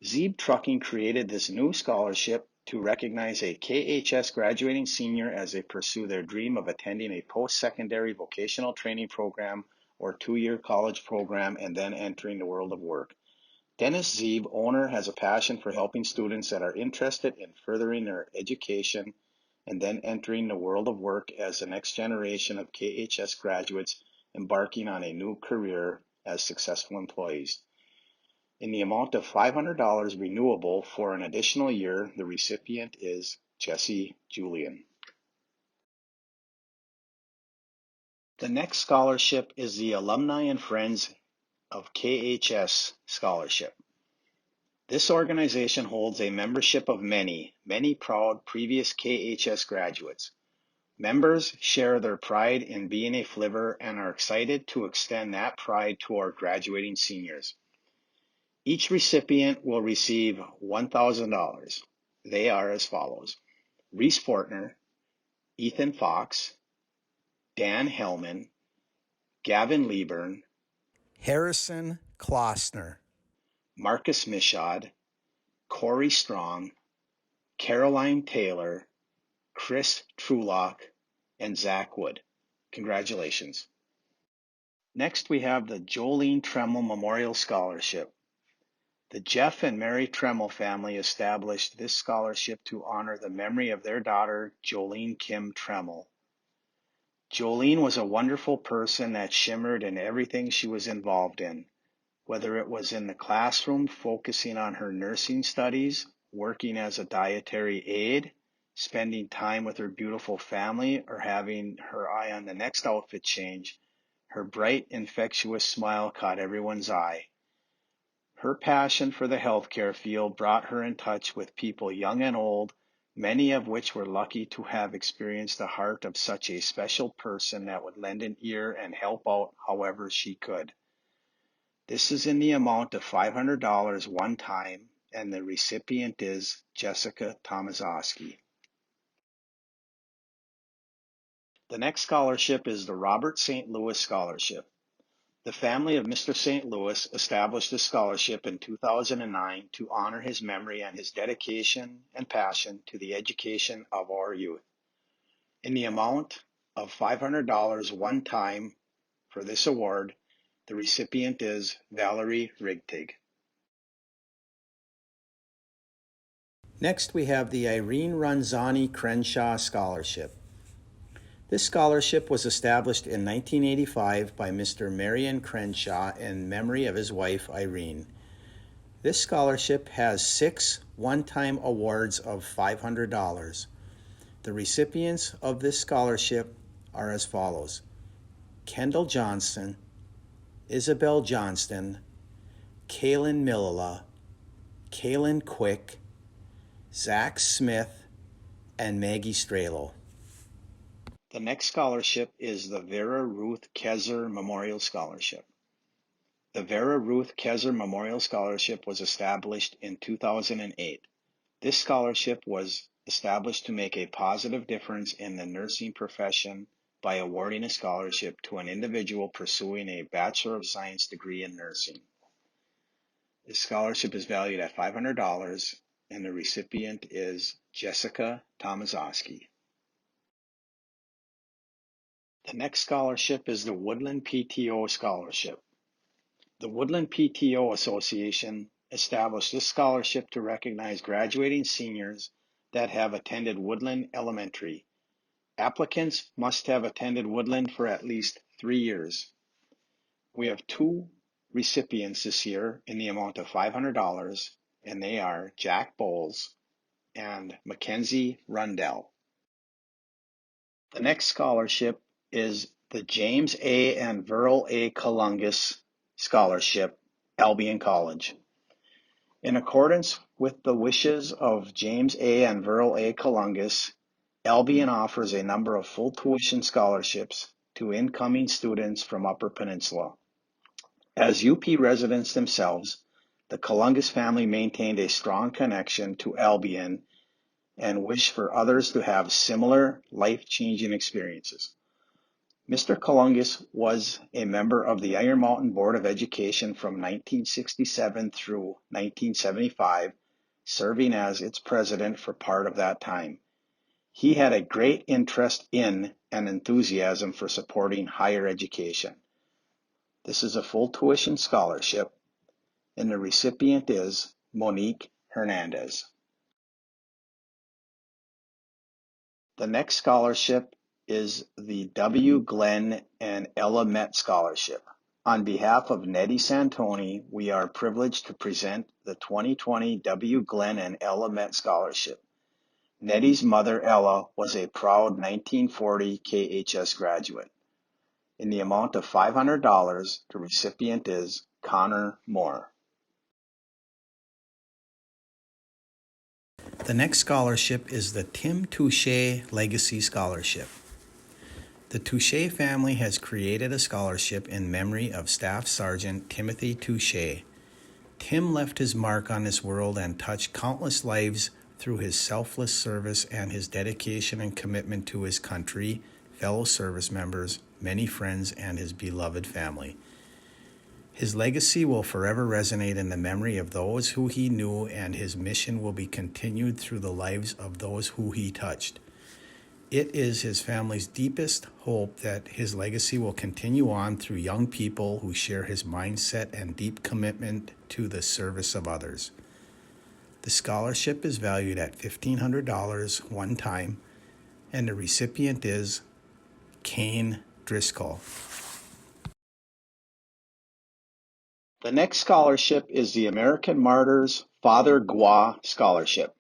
Zeeb Trucking created this new scholarship to recognize a KHS graduating senior as they pursue their dream of attending a post-secondary vocational training program or 2-year college program and then entering the world of work. Dennis Zeeb, owner, has a passion for helping students that are interested in furthering their education and then entering the world of work as the next generation of KHS graduates embarking on a new career as successful employees. In the amount of $500 renewable for an additional year, the recipient is Jesse Julian. The next scholarship is the Alumni and Friends of KHS Scholarship. This organization holds a membership of many proud previous KHS graduates. Members share their pride in being a Fliver and are excited to extend that pride to our graduating seniors. Each recipient will receive $1,000. They are as follows: Reese Fortner, Ethan Fox, Dan Hellman, Gavin Lieburn, Harrison Klossner, Marcus Mishad, Corey Strong, Caroline Taylor, Chris Trulock, and Zach Wood. Congratulations. Next, we have the Jolene Tremmel Memorial Scholarship. The Jeff and Mary Tremmel family established this scholarship to honor the memory of their daughter, Jolene Kim Tremmel. Jolene was a wonderful person that shimmered in everything she was involved in, whether it was in the classroom focusing on her nursing studies, working as a dietary aide, spending time with her beautiful family, or having her eye on the next outfit change. Her bright, infectious smile caught everyone's eye. Her passion for the healthcare field brought her in touch with people young and old, many of which were lucky to have experienced the heart of such a special person that would lend an ear and help out however she could. This is in the amount of $500 one time, and the recipient is Jessica Tomaszowski. The next scholarship is the Robert St. Louis Scholarship. The family of Mr. St. Louis established this scholarship in 2009 to honor his memory and his dedication and passion to the education of our youth. In the amount of $500 one time for this award, the recipient is Valerie Rigtig. Next, we have the Irene Ranzani Crenshaw Scholarship. This scholarship was established in 1985 by Mr. Marion Crenshaw in memory of his wife, Irene. This scholarship has 6 one-time awards of $500. The recipients of this scholarship are as follows: Kendall Johnston, Isabel Johnston, Kaylin Millala, Kaylin Quick, Zach Smith, and Maggie Stralo. The next scholarship is the Vera Ruth Kezer Memorial Scholarship. The Vera Ruth Kezer Memorial Scholarship was established in 2008. This scholarship was established to make a positive difference in the nursing profession by awarding a scholarship to an individual pursuing a Bachelor of Science degree in nursing. This scholarship is valued at $500, and the recipient is Jessica Tomaszowski. The next scholarship is the Woodland PTO Scholarship. The Woodland PTO Association established this scholarship to recognize graduating seniors that have attended Woodland Elementary. Applicants must have attended Woodland for at least 3 years. We have 2 recipients this year in the amount of $500, and they are Jack Bowles and Mackenzie Rundell. The next scholarship is the James A. and Verl A. Kalungus Scholarship, Albion College. In accordance with the wishes of James A. and Verl A. Kalungus, Albion offers a number of full tuition scholarships to incoming students from Upper Peninsula. As UP residents themselves, the Kalungus family maintained a strong connection to Albion and wish for others to have similar life-changing experiences. Mr. Colungus was a member of the Iron Mountain Board of Education from 1967 through 1975, serving as its president for part of that time. He had a great interest in and enthusiasm for supporting higher education. This is a full tuition scholarship, and the recipient is Monique Hernandez. The next scholarship is the W. Glenn and Ella Met Scholarship. On behalf of Nettie Santoni, we are privileged to present the 2020 W. Glenn and Ella Met Scholarship. Nettie's mother, Ella, was a proud 1940 KHS graduate. In the amount of $500, the recipient is Connor Moore. The next scholarship is the Tim Touche Legacy Scholarship. The Touche family has created a scholarship in memory of Staff Sergeant Timothy Touche. Tim left his mark on this world and touched countless lives through his selfless service and his dedication and commitment to his country, fellow service members, many friends, and his beloved family. His legacy will forever resonate in the memory of those who he knew, and his mission will be continued through the lives of those who he touched. It is his family's deepest hope that his legacy will continue on through young people who share his mindset and deep commitment to the service of others. The scholarship is valued at $1,500 one time, and the recipient is Kane Driscoll. The next scholarship is the American Martyrs Father Gua Scholarship.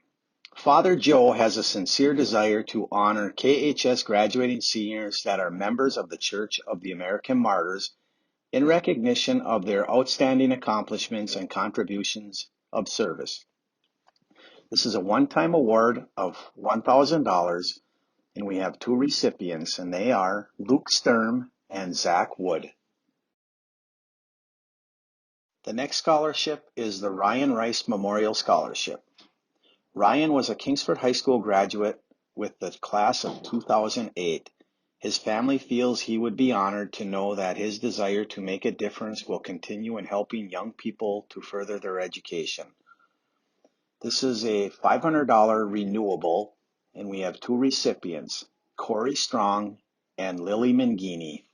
Father Joe has a sincere desire to honor KHS graduating seniors that are members of the Church of the American Martyrs in recognition of their outstanding accomplishments and contributions of service. This is a one-time award of $1,000, and we have two recipients, and they are Luke Sturm and Zach Wood. The next scholarship is the Ryan Rice Memorial Scholarship. Ryan was a Kingsford High School graduate with the class of 2008. His family feels he would be honored to know that his desire to make a difference will continue in helping young people to further their education. This is a $500 renewable, and we have two recipients, Corey Strong and Lily Mangini.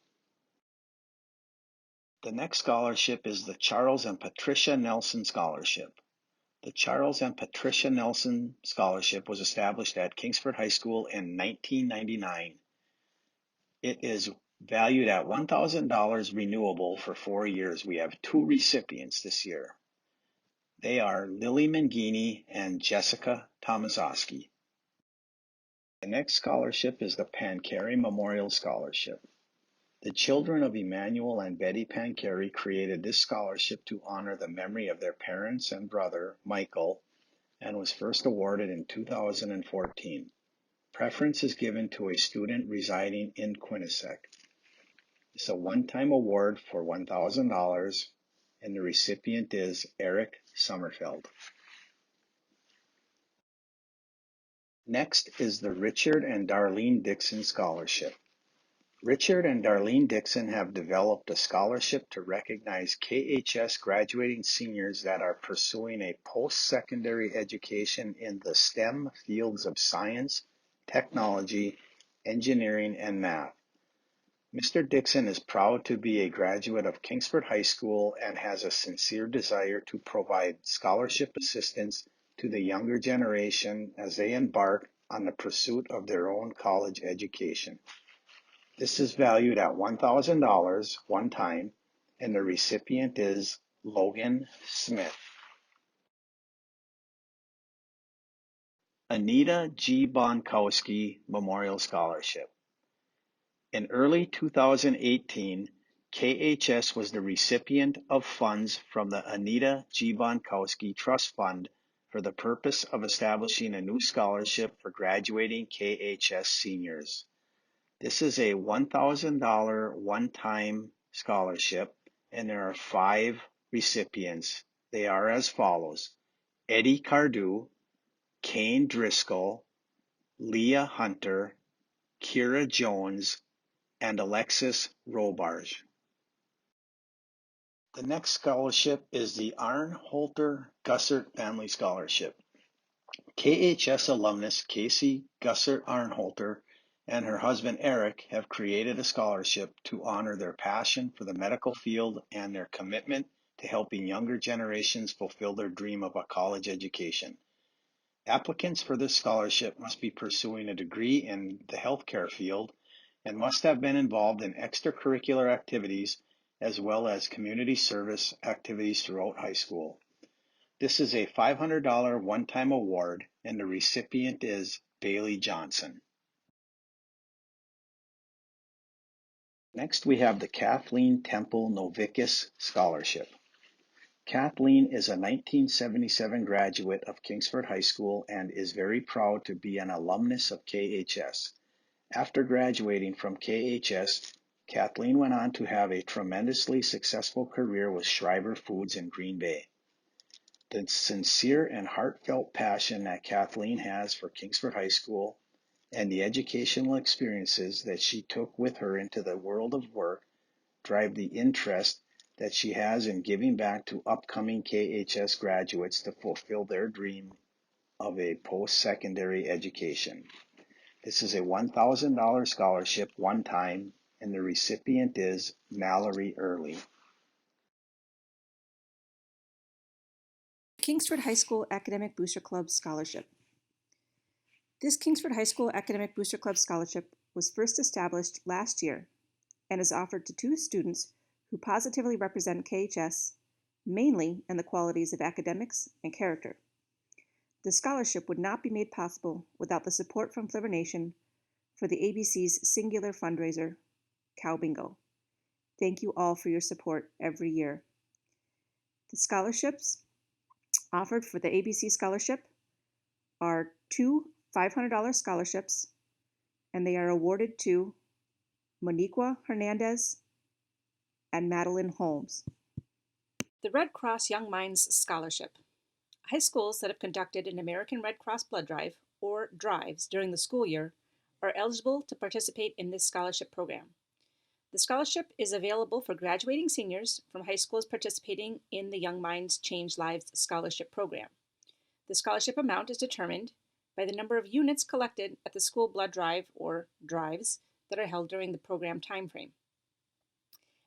The next scholarship is the Charles and Patricia Nelson Scholarship. The Charles and Patricia Nelson Scholarship was established at Kingsford High School in 1999. It is valued at $1,000 renewable for 4 years. We have two recipients this year. They are Lily Mangini and Jessica Tomaszowski. The next scholarship is the Pancari Memorial Scholarship. The children of Emmanuel and Betty Pancari created this scholarship to honor the memory of their parents and brother, Michael, and was first awarded in 2014. Preference is given to a student residing in Quinnipiac. It's a one-time award for $1,000, and the recipient is Eric Sommerfeld. Next is the Richard and Darlene Dixon Scholarship. Richard and Darlene Dixon have developed a scholarship to recognize KHS graduating seniors that are pursuing a post-secondary education in the STEM fields of science, technology, engineering, and math. Mr. Dixon is proud to be a graduate of Kingsford High School and has a sincere desire to provide scholarship assistance to the younger generation as they embark on the pursuit of their own college education. This is valued at $1,000 one time, and the recipient is Logan Smith. Anita G. Bonkowski Memorial Scholarship. In early 2018, KHS was the recipient of funds from the Anita G. Bonkowski Trust Fund for the purpose of establishing a new scholarship for graduating KHS seniors. This is a $1,000 one-time scholarship, and there are 5 recipients. They are as follows: Eddie Cardew, Kane Driscoll, Leah Hunter, Kira Jones, and Alexis Robarge. The next scholarship is the Arnholter Gussert Family Scholarship. KHS alumnus Casey Gussert Arnholter and her husband Eric have created a scholarship to honor their passion for the medical field and their commitment to helping younger generations fulfill their dream of a college education. Applicants for this scholarship must be pursuing a degree in the healthcare field and must have been involved in extracurricular activities as well as community service activities throughout high school. This is a $500 one-time award, and the recipient is Bailey Johnson. Next, we have the Kathleen Temple Novicus Scholarship. Kathleen is a 1977 graduate of Kingsford High School and is very proud to be an alumnus of KHS. After graduating from KHS, Kathleen went on to have a tremendously successful career with Schreiber Foods in Green Bay. The sincere and heartfelt passion that Kathleen has for Kingsford High School and the educational experiences that she took with her into the world of work drive the interest that she has in giving back to upcoming KHS graduates to fulfill their dream of a post-secondary education. This is a $1,000 scholarship one time, and the recipient is Mallory Early. Kingsford High School Academic Booster Club Scholarship. This Kingsford High School Academic Booster Club Scholarship was first established last year and is offered to 2 students who positively represent KHS, mainly in the qualities of academics and character. The scholarship would not be made possible without the support from Flavor Nation for the ABC's singular fundraiser, Cow Bingo. Thank you all for your support every year. The scholarships offered for the ABC Scholarship are 2 $500 scholarships, and they are awarded to Moniqua Hernandez and Madeline Holmes. The Red Cross Young Minds Scholarship. High schools that have conducted an American Red Cross blood drive, or drives, during the school year are eligible to participate in this scholarship program. The scholarship is available for graduating seniors from high schools participating in the Young Minds Change Lives Scholarship Program. The scholarship amount is determined by the number of units collected at the school blood drive or drives that are held during the program timeframe.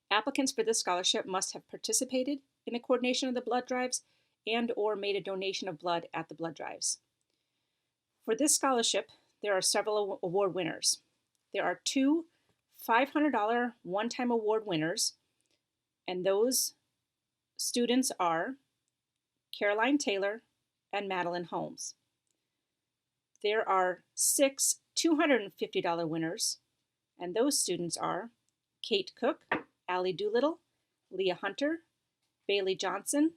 Applicants for this scholarship must have participated in the coordination of the blood drives and or made a donation of blood at the blood drives. For this scholarship, there are several award winners. There are 2 $500 one-time award winners, and those students are Caroline Taylor and Madeline Holmes. There are 6 $250 winners, and those students are Kate Cook, Allie Doolittle, Leah Hunter, Bailey Johnson,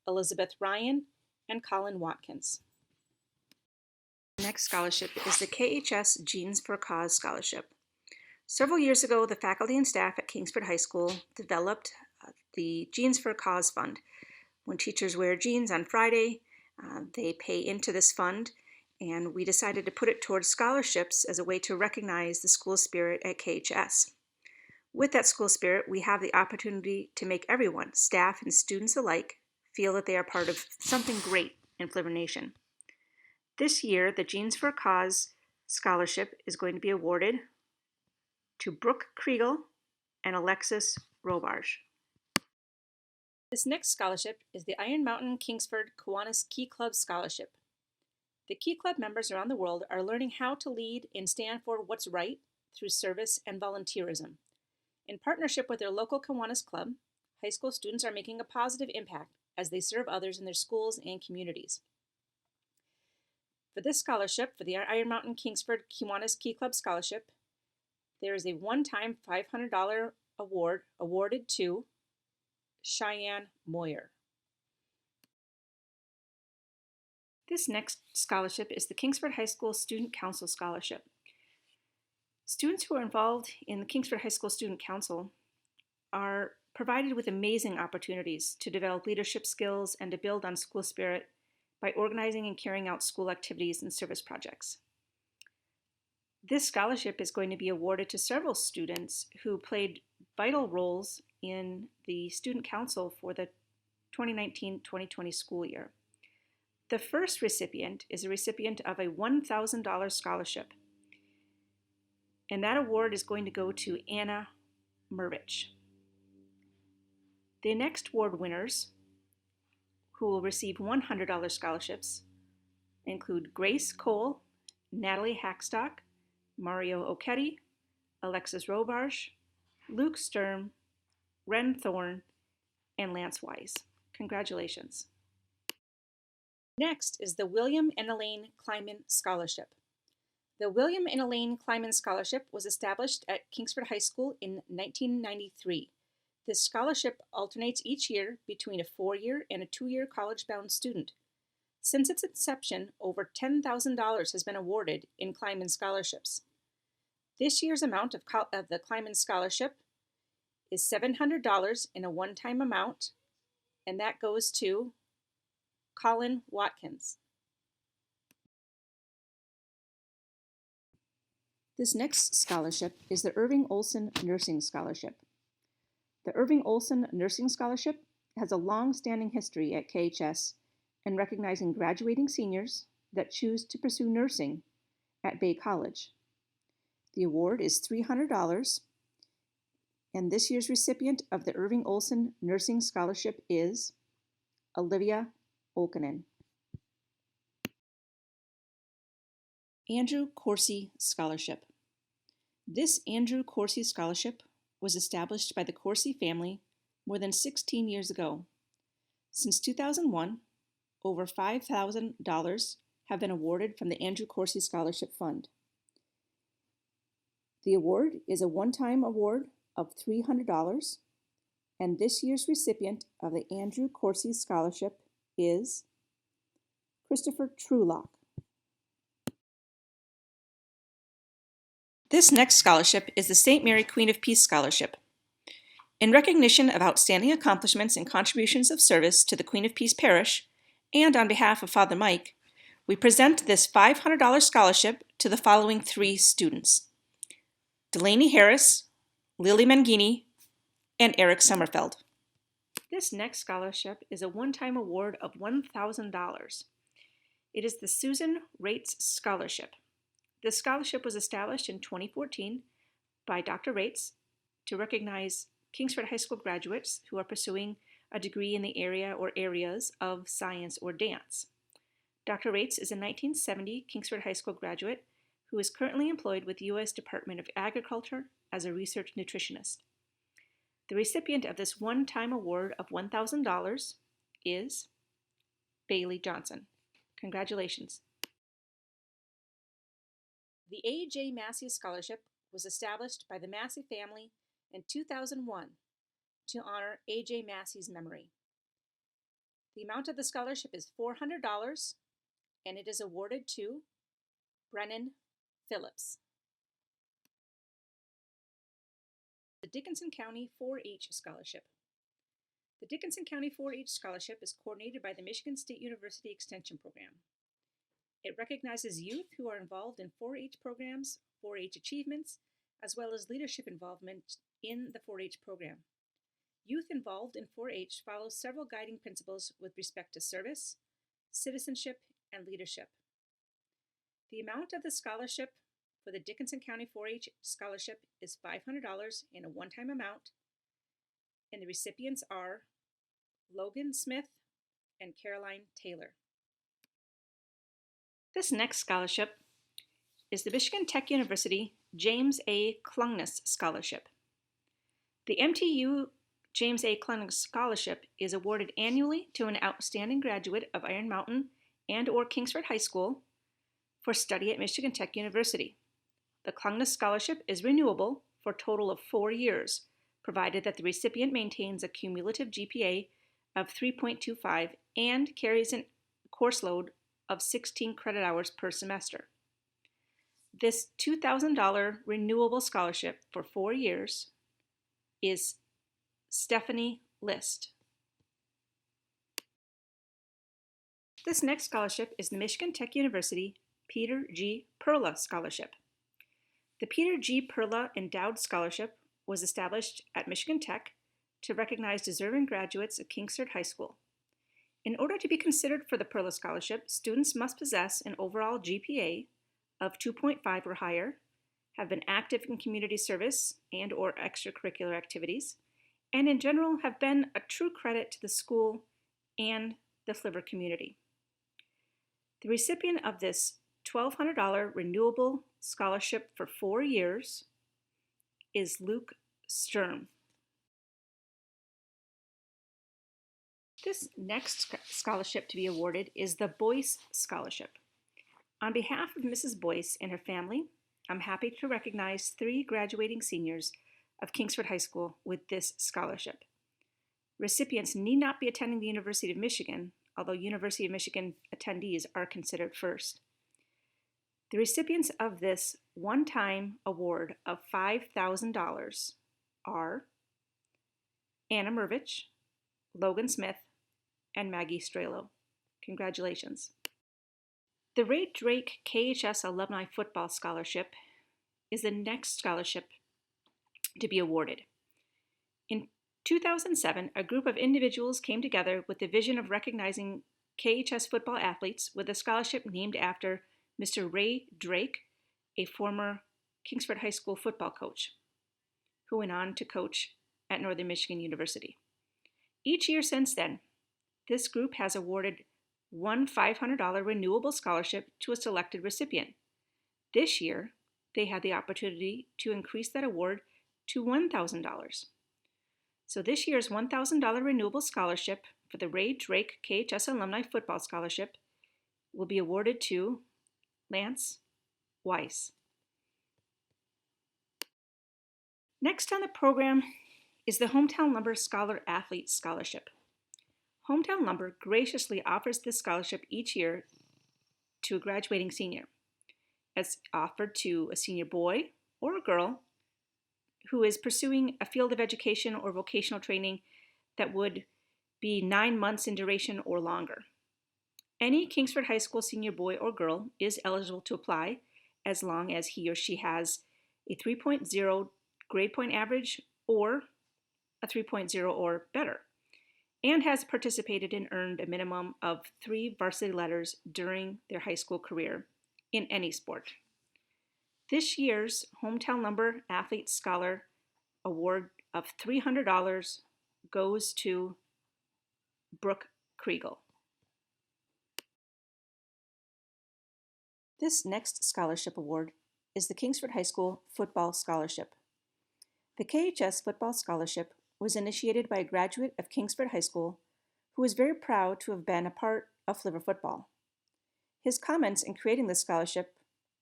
Elizabeth Ryan, and Colin Watkins. The next scholarship is the KHS Jeans for a Cause Scholarship. Several years ago, the faculty and staff at Kingsford High School developed the Jeans for a Cause Fund. When teachers wear jeans on Friday, they pay into this fund, and we decided to put it towards scholarships as a way to recognize the school spirit at KHS. With that school spirit, we have the opportunity to make everyone, staff and students alike, feel that they are part of something great in Flavor Nation. This year, the Jeans for a Cause Scholarship is going to be awarded to Brooke Kriegel and Alexis Robarge. This next scholarship is the Iron Mountain Kingsford Kiwanis Key Club Scholarship. The Key Club members around the world are learning how to lead and stand for what's right through service and volunteerism. In partnership with their local Kiwanis Club, high school students are making a positive impact as they serve others in their schools and communities. For this scholarship, for the Iron Mountain Kingsford Kiwanis Key Club Scholarship, there is a one-time $500 award awarded to Cheyenne Moyer. This next scholarship is the Kingsford High School Student Council Scholarship. Students who are involved in the Kingsford High School Student Council are provided with amazing opportunities to develop leadership skills and to build on school spirit by organizing and carrying out school activities and service projects. This scholarship is going to be awarded to several students who played vital roles in the student council for the 2019-2020 school year. The first recipient is a recipient of a $1,000 scholarship, and that award is going to go to Anna Mervich. The next award winners, who will receive $100 scholarships, include Grace Cole, Natalie Hackstock, Mario Ochetti, Alexis Robarge, Luke Sturm, Ren Thorne, and Lance Wise. Congratulations. Next is the William and Elaine Kleiman Scholarship. The William and Elaine Kleiman Scholarship was established at Kingsford High School in 1993. This scholarship alternates each year between a 4-year and a 2-year college-bound student. Since its inception, over $10,000 has been awarded in Kleiman scholarships. This year's amount of the Kleiman Scholarship is $700 in a one-time amount, and that goes to Colin Watkins. This next scholarship is the Irving Olson Nursing Scholarship. The Irving Olson Nursing Scholarship has a long-standing history at KHS in recognizing graduating seniors that choose to pursue nursing at Bay College. The award is $300, and this year's recipient of the Irving Olson Nursing Scholarship is Olivia Olkinen. Andrew Corsi Scholarship. This Andrew Corsi Scholarship was established by the Corsi family more than 16 years ago. Since 2001, over $5,000 have been awarded from the Andrew Corsi Scholarship Fund. The award is a one-time award of $300, and this year's recipient of the Andrew Corsi Scholarship is Christopher Trulock. This next scholarship is the St. Mary Queen of Peace Scholarship. In recognition of outstanding accomplishments and contributions of service to the Queen of Peace Parish, and on behalf of Father Mike, we present this $500 scholarship to the following 3 students: Delaney Harris, Lily Mangini, and Eric Sommerfeld. This next scholarship is a one-time award of $1,000. It is the Susan Rates Scholarship. This scholarship was established in 2014 by Dr. Rates to recognize Kingsford High School graduates who are pursuing a degree in the area or areas of science or dance. Dr. Rates is a 1970 Kingsford High School graduate who is currently employed with the U.S. Department of Agriculture as a research nutritionist. The recipient of this one-time award of $1,000 is Bailey Johnson. Congratulations. The A.J. Massey Scholarship was established by the Massey family in 2001 to honor A.J. Massey's memory. The amount of the scholarship is $400, and it is awarded to Brennan Phillips. The Dickinson County 4-H Scholarship. The Dickinson County 4-H Scholarship is coordinated by the Michigan State University Extension Program. It recognizes youth who are involved in 4-H programs, 4-H achievements, as well as leadership involvement in the 4-H program. Youth involved in 4-H follow several guiding principles with respect to service, citizenship, and leadership. The amount of the scholarship for the Dickinson County 4-H Scholarship is $500 in a one-time amount, and the recipients are Logan Smith and Caroline Taylor. This next scholarship is the Michigan Tech University James A. Klungnes Scholarship. The MTU James A. Klungnes Scholarship is awarded annually to an outstanding graduate of Iron Mountain and/or Kingsford High School for study at Michigan Tech University. The Klungnes Scholarship is renewable for a total of 4 years, provided that the recipient maintains a cumulative GPA of 3.25 and carries a course load of 16 credit hours per semester. This $2,000 renewable scholarship for 4 years is Stephanie List. This next scholarship is the Michigan Tech University Peter G. Perla Scholarship. The Peter G. Perla Endowed Scholarship was established at Michigan Tech to recognize deserving graduates of Kingsford High School. In order to be considered for the Perla Scholarship, students must possess an overall GPA of 2.5 or higher, have been active in community service and or extracurricular activities, and in general have been a true credit to the school and the Flivver community. The recipient of this $1,200 renewable scholarship for 4 years is Luke Sturm. This next scholarship to be awarded is the Boyce Scholarship. On behalf of Mrs. Boyce and her family, I'm happy to recognize 3 graduating seniors of Kingsford High School with this scholarship. Recipients need not be attending the University of Michigan, although University of Michigan attendees are considered first. The recipients of this one-time award of $5,000 are Anna Mervich, Logan Smith, and Maggie Strelo. Congratulations. The Ray Drake KHS Alumni Football Scholarship is the next scholarship to be awarded. In 2007, a group of individuals came together with the vision of recognizing KHS football athletes with a scholarship named after Mr. Ray Drake, a former Kingsford High School football coach, who went on to coach at Northern Michigan University. Each year since then, this group has awarded one $500 renewable scholarship to a selected recipient. This year, they had the opportunity to increase that award to $1,000. So this year's $1,000 renewable scholarship for the Ray Drake KHS Alumni Football Scholarship will be awarded to Lance Weiss. Next on the program is the Hometown Lumber Scholar Athlete Scholarship. Hometown Lumber graciously offers this scholarship each year to a graduating senior. It's offered to a senior boy or a girl who is pursuing a field of education or vocational training that would be 9 months in duration or longer. Any Kingsford High School senior boy or girl is eligible to apply as long as he or she has a 3.0 grade point average or a 3.0 or better, and has participated and earned a minimum of 3 varsity letters during their high school career in any sport. This year's Hometown Lumber Athlete Scholar Award of $300 goes to Brooke Kriegel. This next scholarship award is the Kingsford High School Football Scholarship. The KHS Football Scholarship was initiated by a graduate of Kingsford High School who is very proud to have been a part of Flivver football. His comments in creating this scholarship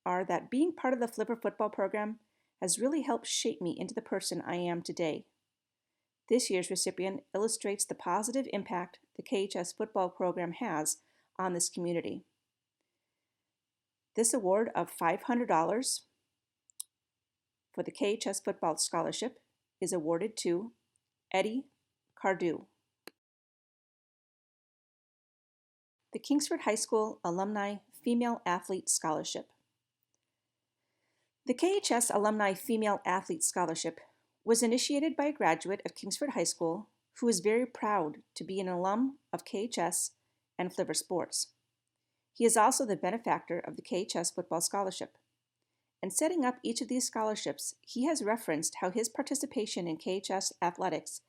are that being part of the Flivver football program has really helped shape me into the person I am today. This year's recipient illustrates the positive impact the KHS football program has on this community. This award of $500 for the KHS Football Scholarship is awarded to Eddie Cardew. The Kingsford High School Alumni Female Athlete Scholarship. The KHS Alumni Female Athlete Scholarship was initiated by a graduate of Kingsford High School who is very proud to be an alum of KHS and Flivver Sports. He is also the benefactor of the KHS Football Scholarship. In setting up each of these scholarships, he has referenced how his participation in KHS athletics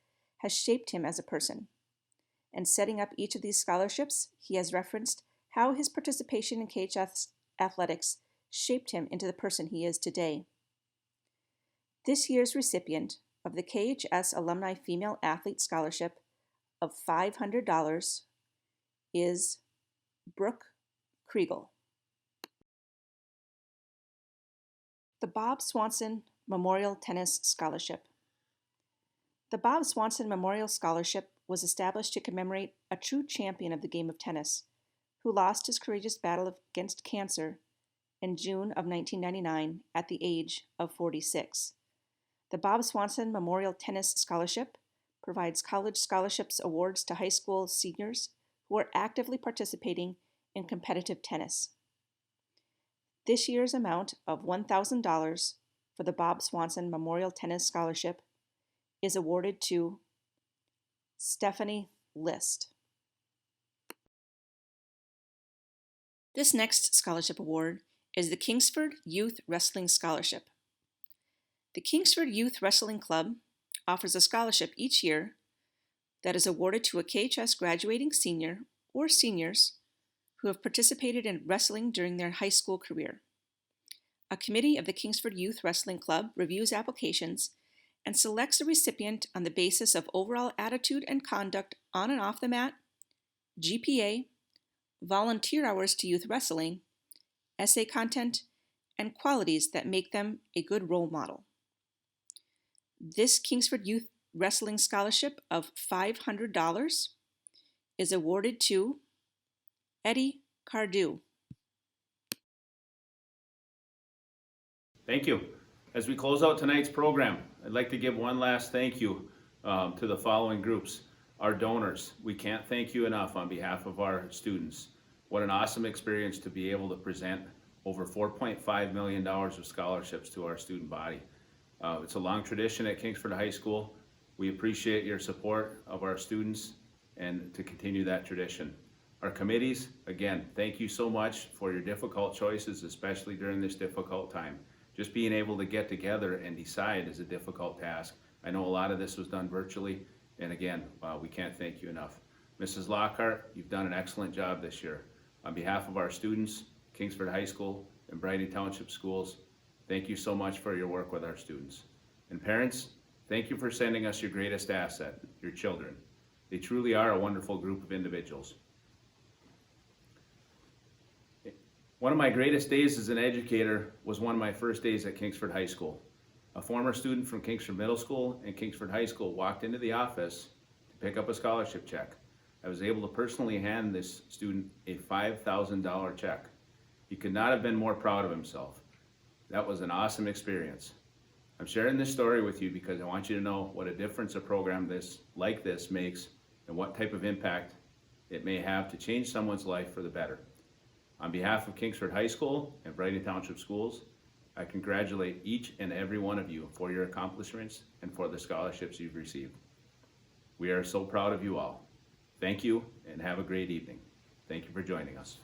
has shaped him as a person. In setting up each of these scholarships, he has referenced how his participation in KHS athletics shaped him into the person he is today. This year's recipient of the KHS Alumni Female Athlete Scholarship of $500 is Brooke Kriegel. The Bob Swanson Memorial Tennis Scholarship. The Bob Swanson Memorial Scholarship was established to commemorate a true champion of the game of tennis, who lost his courageous battle against cancer in June of 1999 at the age of 46. The Bob Swanson Memorial Tennis Scholarship provides college scholarships awards to high school seniors who are actively participating in competitive tennis. This year's amount of $1,000 for the Bob Swanson Memorial Tennis Scholarship is awarded to Stephanie List. This next scholarship award is the Kingsford Youth Wrestling Scholarship. The Kingsford Youth Wrestling Club offers a scholarship each year that is awarded to a KHS graduating senior or seniors who have participated in wrestling during their high school career. A committee of the Kingsford Youth Wrestling Club reviews applications and selects a recipient on the basis of overall attitude and conduct on and off the mat, GPA, volunteer hours to youth wrestling, essay content, and qualities that make them a good role model. This Kingsford Youth Wrestling Scholarship of $500 is awarded to Eddie Cardew. Thank you. As we close out tonight's program, I'd like to give one last thank you to the following groups. Our donors, we can't thank you enough on behalf of our students. What an awesome experience to be able to present over $4.5 million of scholarships to our student body. It's a long tradition at Kingsford High School. We appreciate your support of our students and to continue that tradition. Our committees, again, thank you so much for your difficult choices, especially during this difficult time. Just being able to get together and decide is a difficult task. I know a lot of this was done virtually, and again, we can't thank you enough. Mrs. Lockhart, you've done an excellent job this year. On behalf of our students, Kingsford High School and Brighton Township Schools, thank you so much for your work with our students. And parents, thank you for sending us your greatest asset, your children. They truly are a wonderful group of individuals. One of my greatest days as an educator was one of my first days at Kingsford High School. A former student from Kingsford Middle School and Kingsford High School walked into the office to pick up a scholarship check. I was able to personally hand this student a $5,000 check. He could not have been more proud of himself. That was an awesome experience. I'm sharing this story with you because I want you to know what a difference a program like this makes and what type of impact it may have to change someone's life for the better. On behalf of Kingsford High School and Brighton Township Schools, I congratulate each and every one of you for your accomplishments and for the scholarships you've received. We are so proud of you all. Thank you and have a great evening. Thank you for joining us.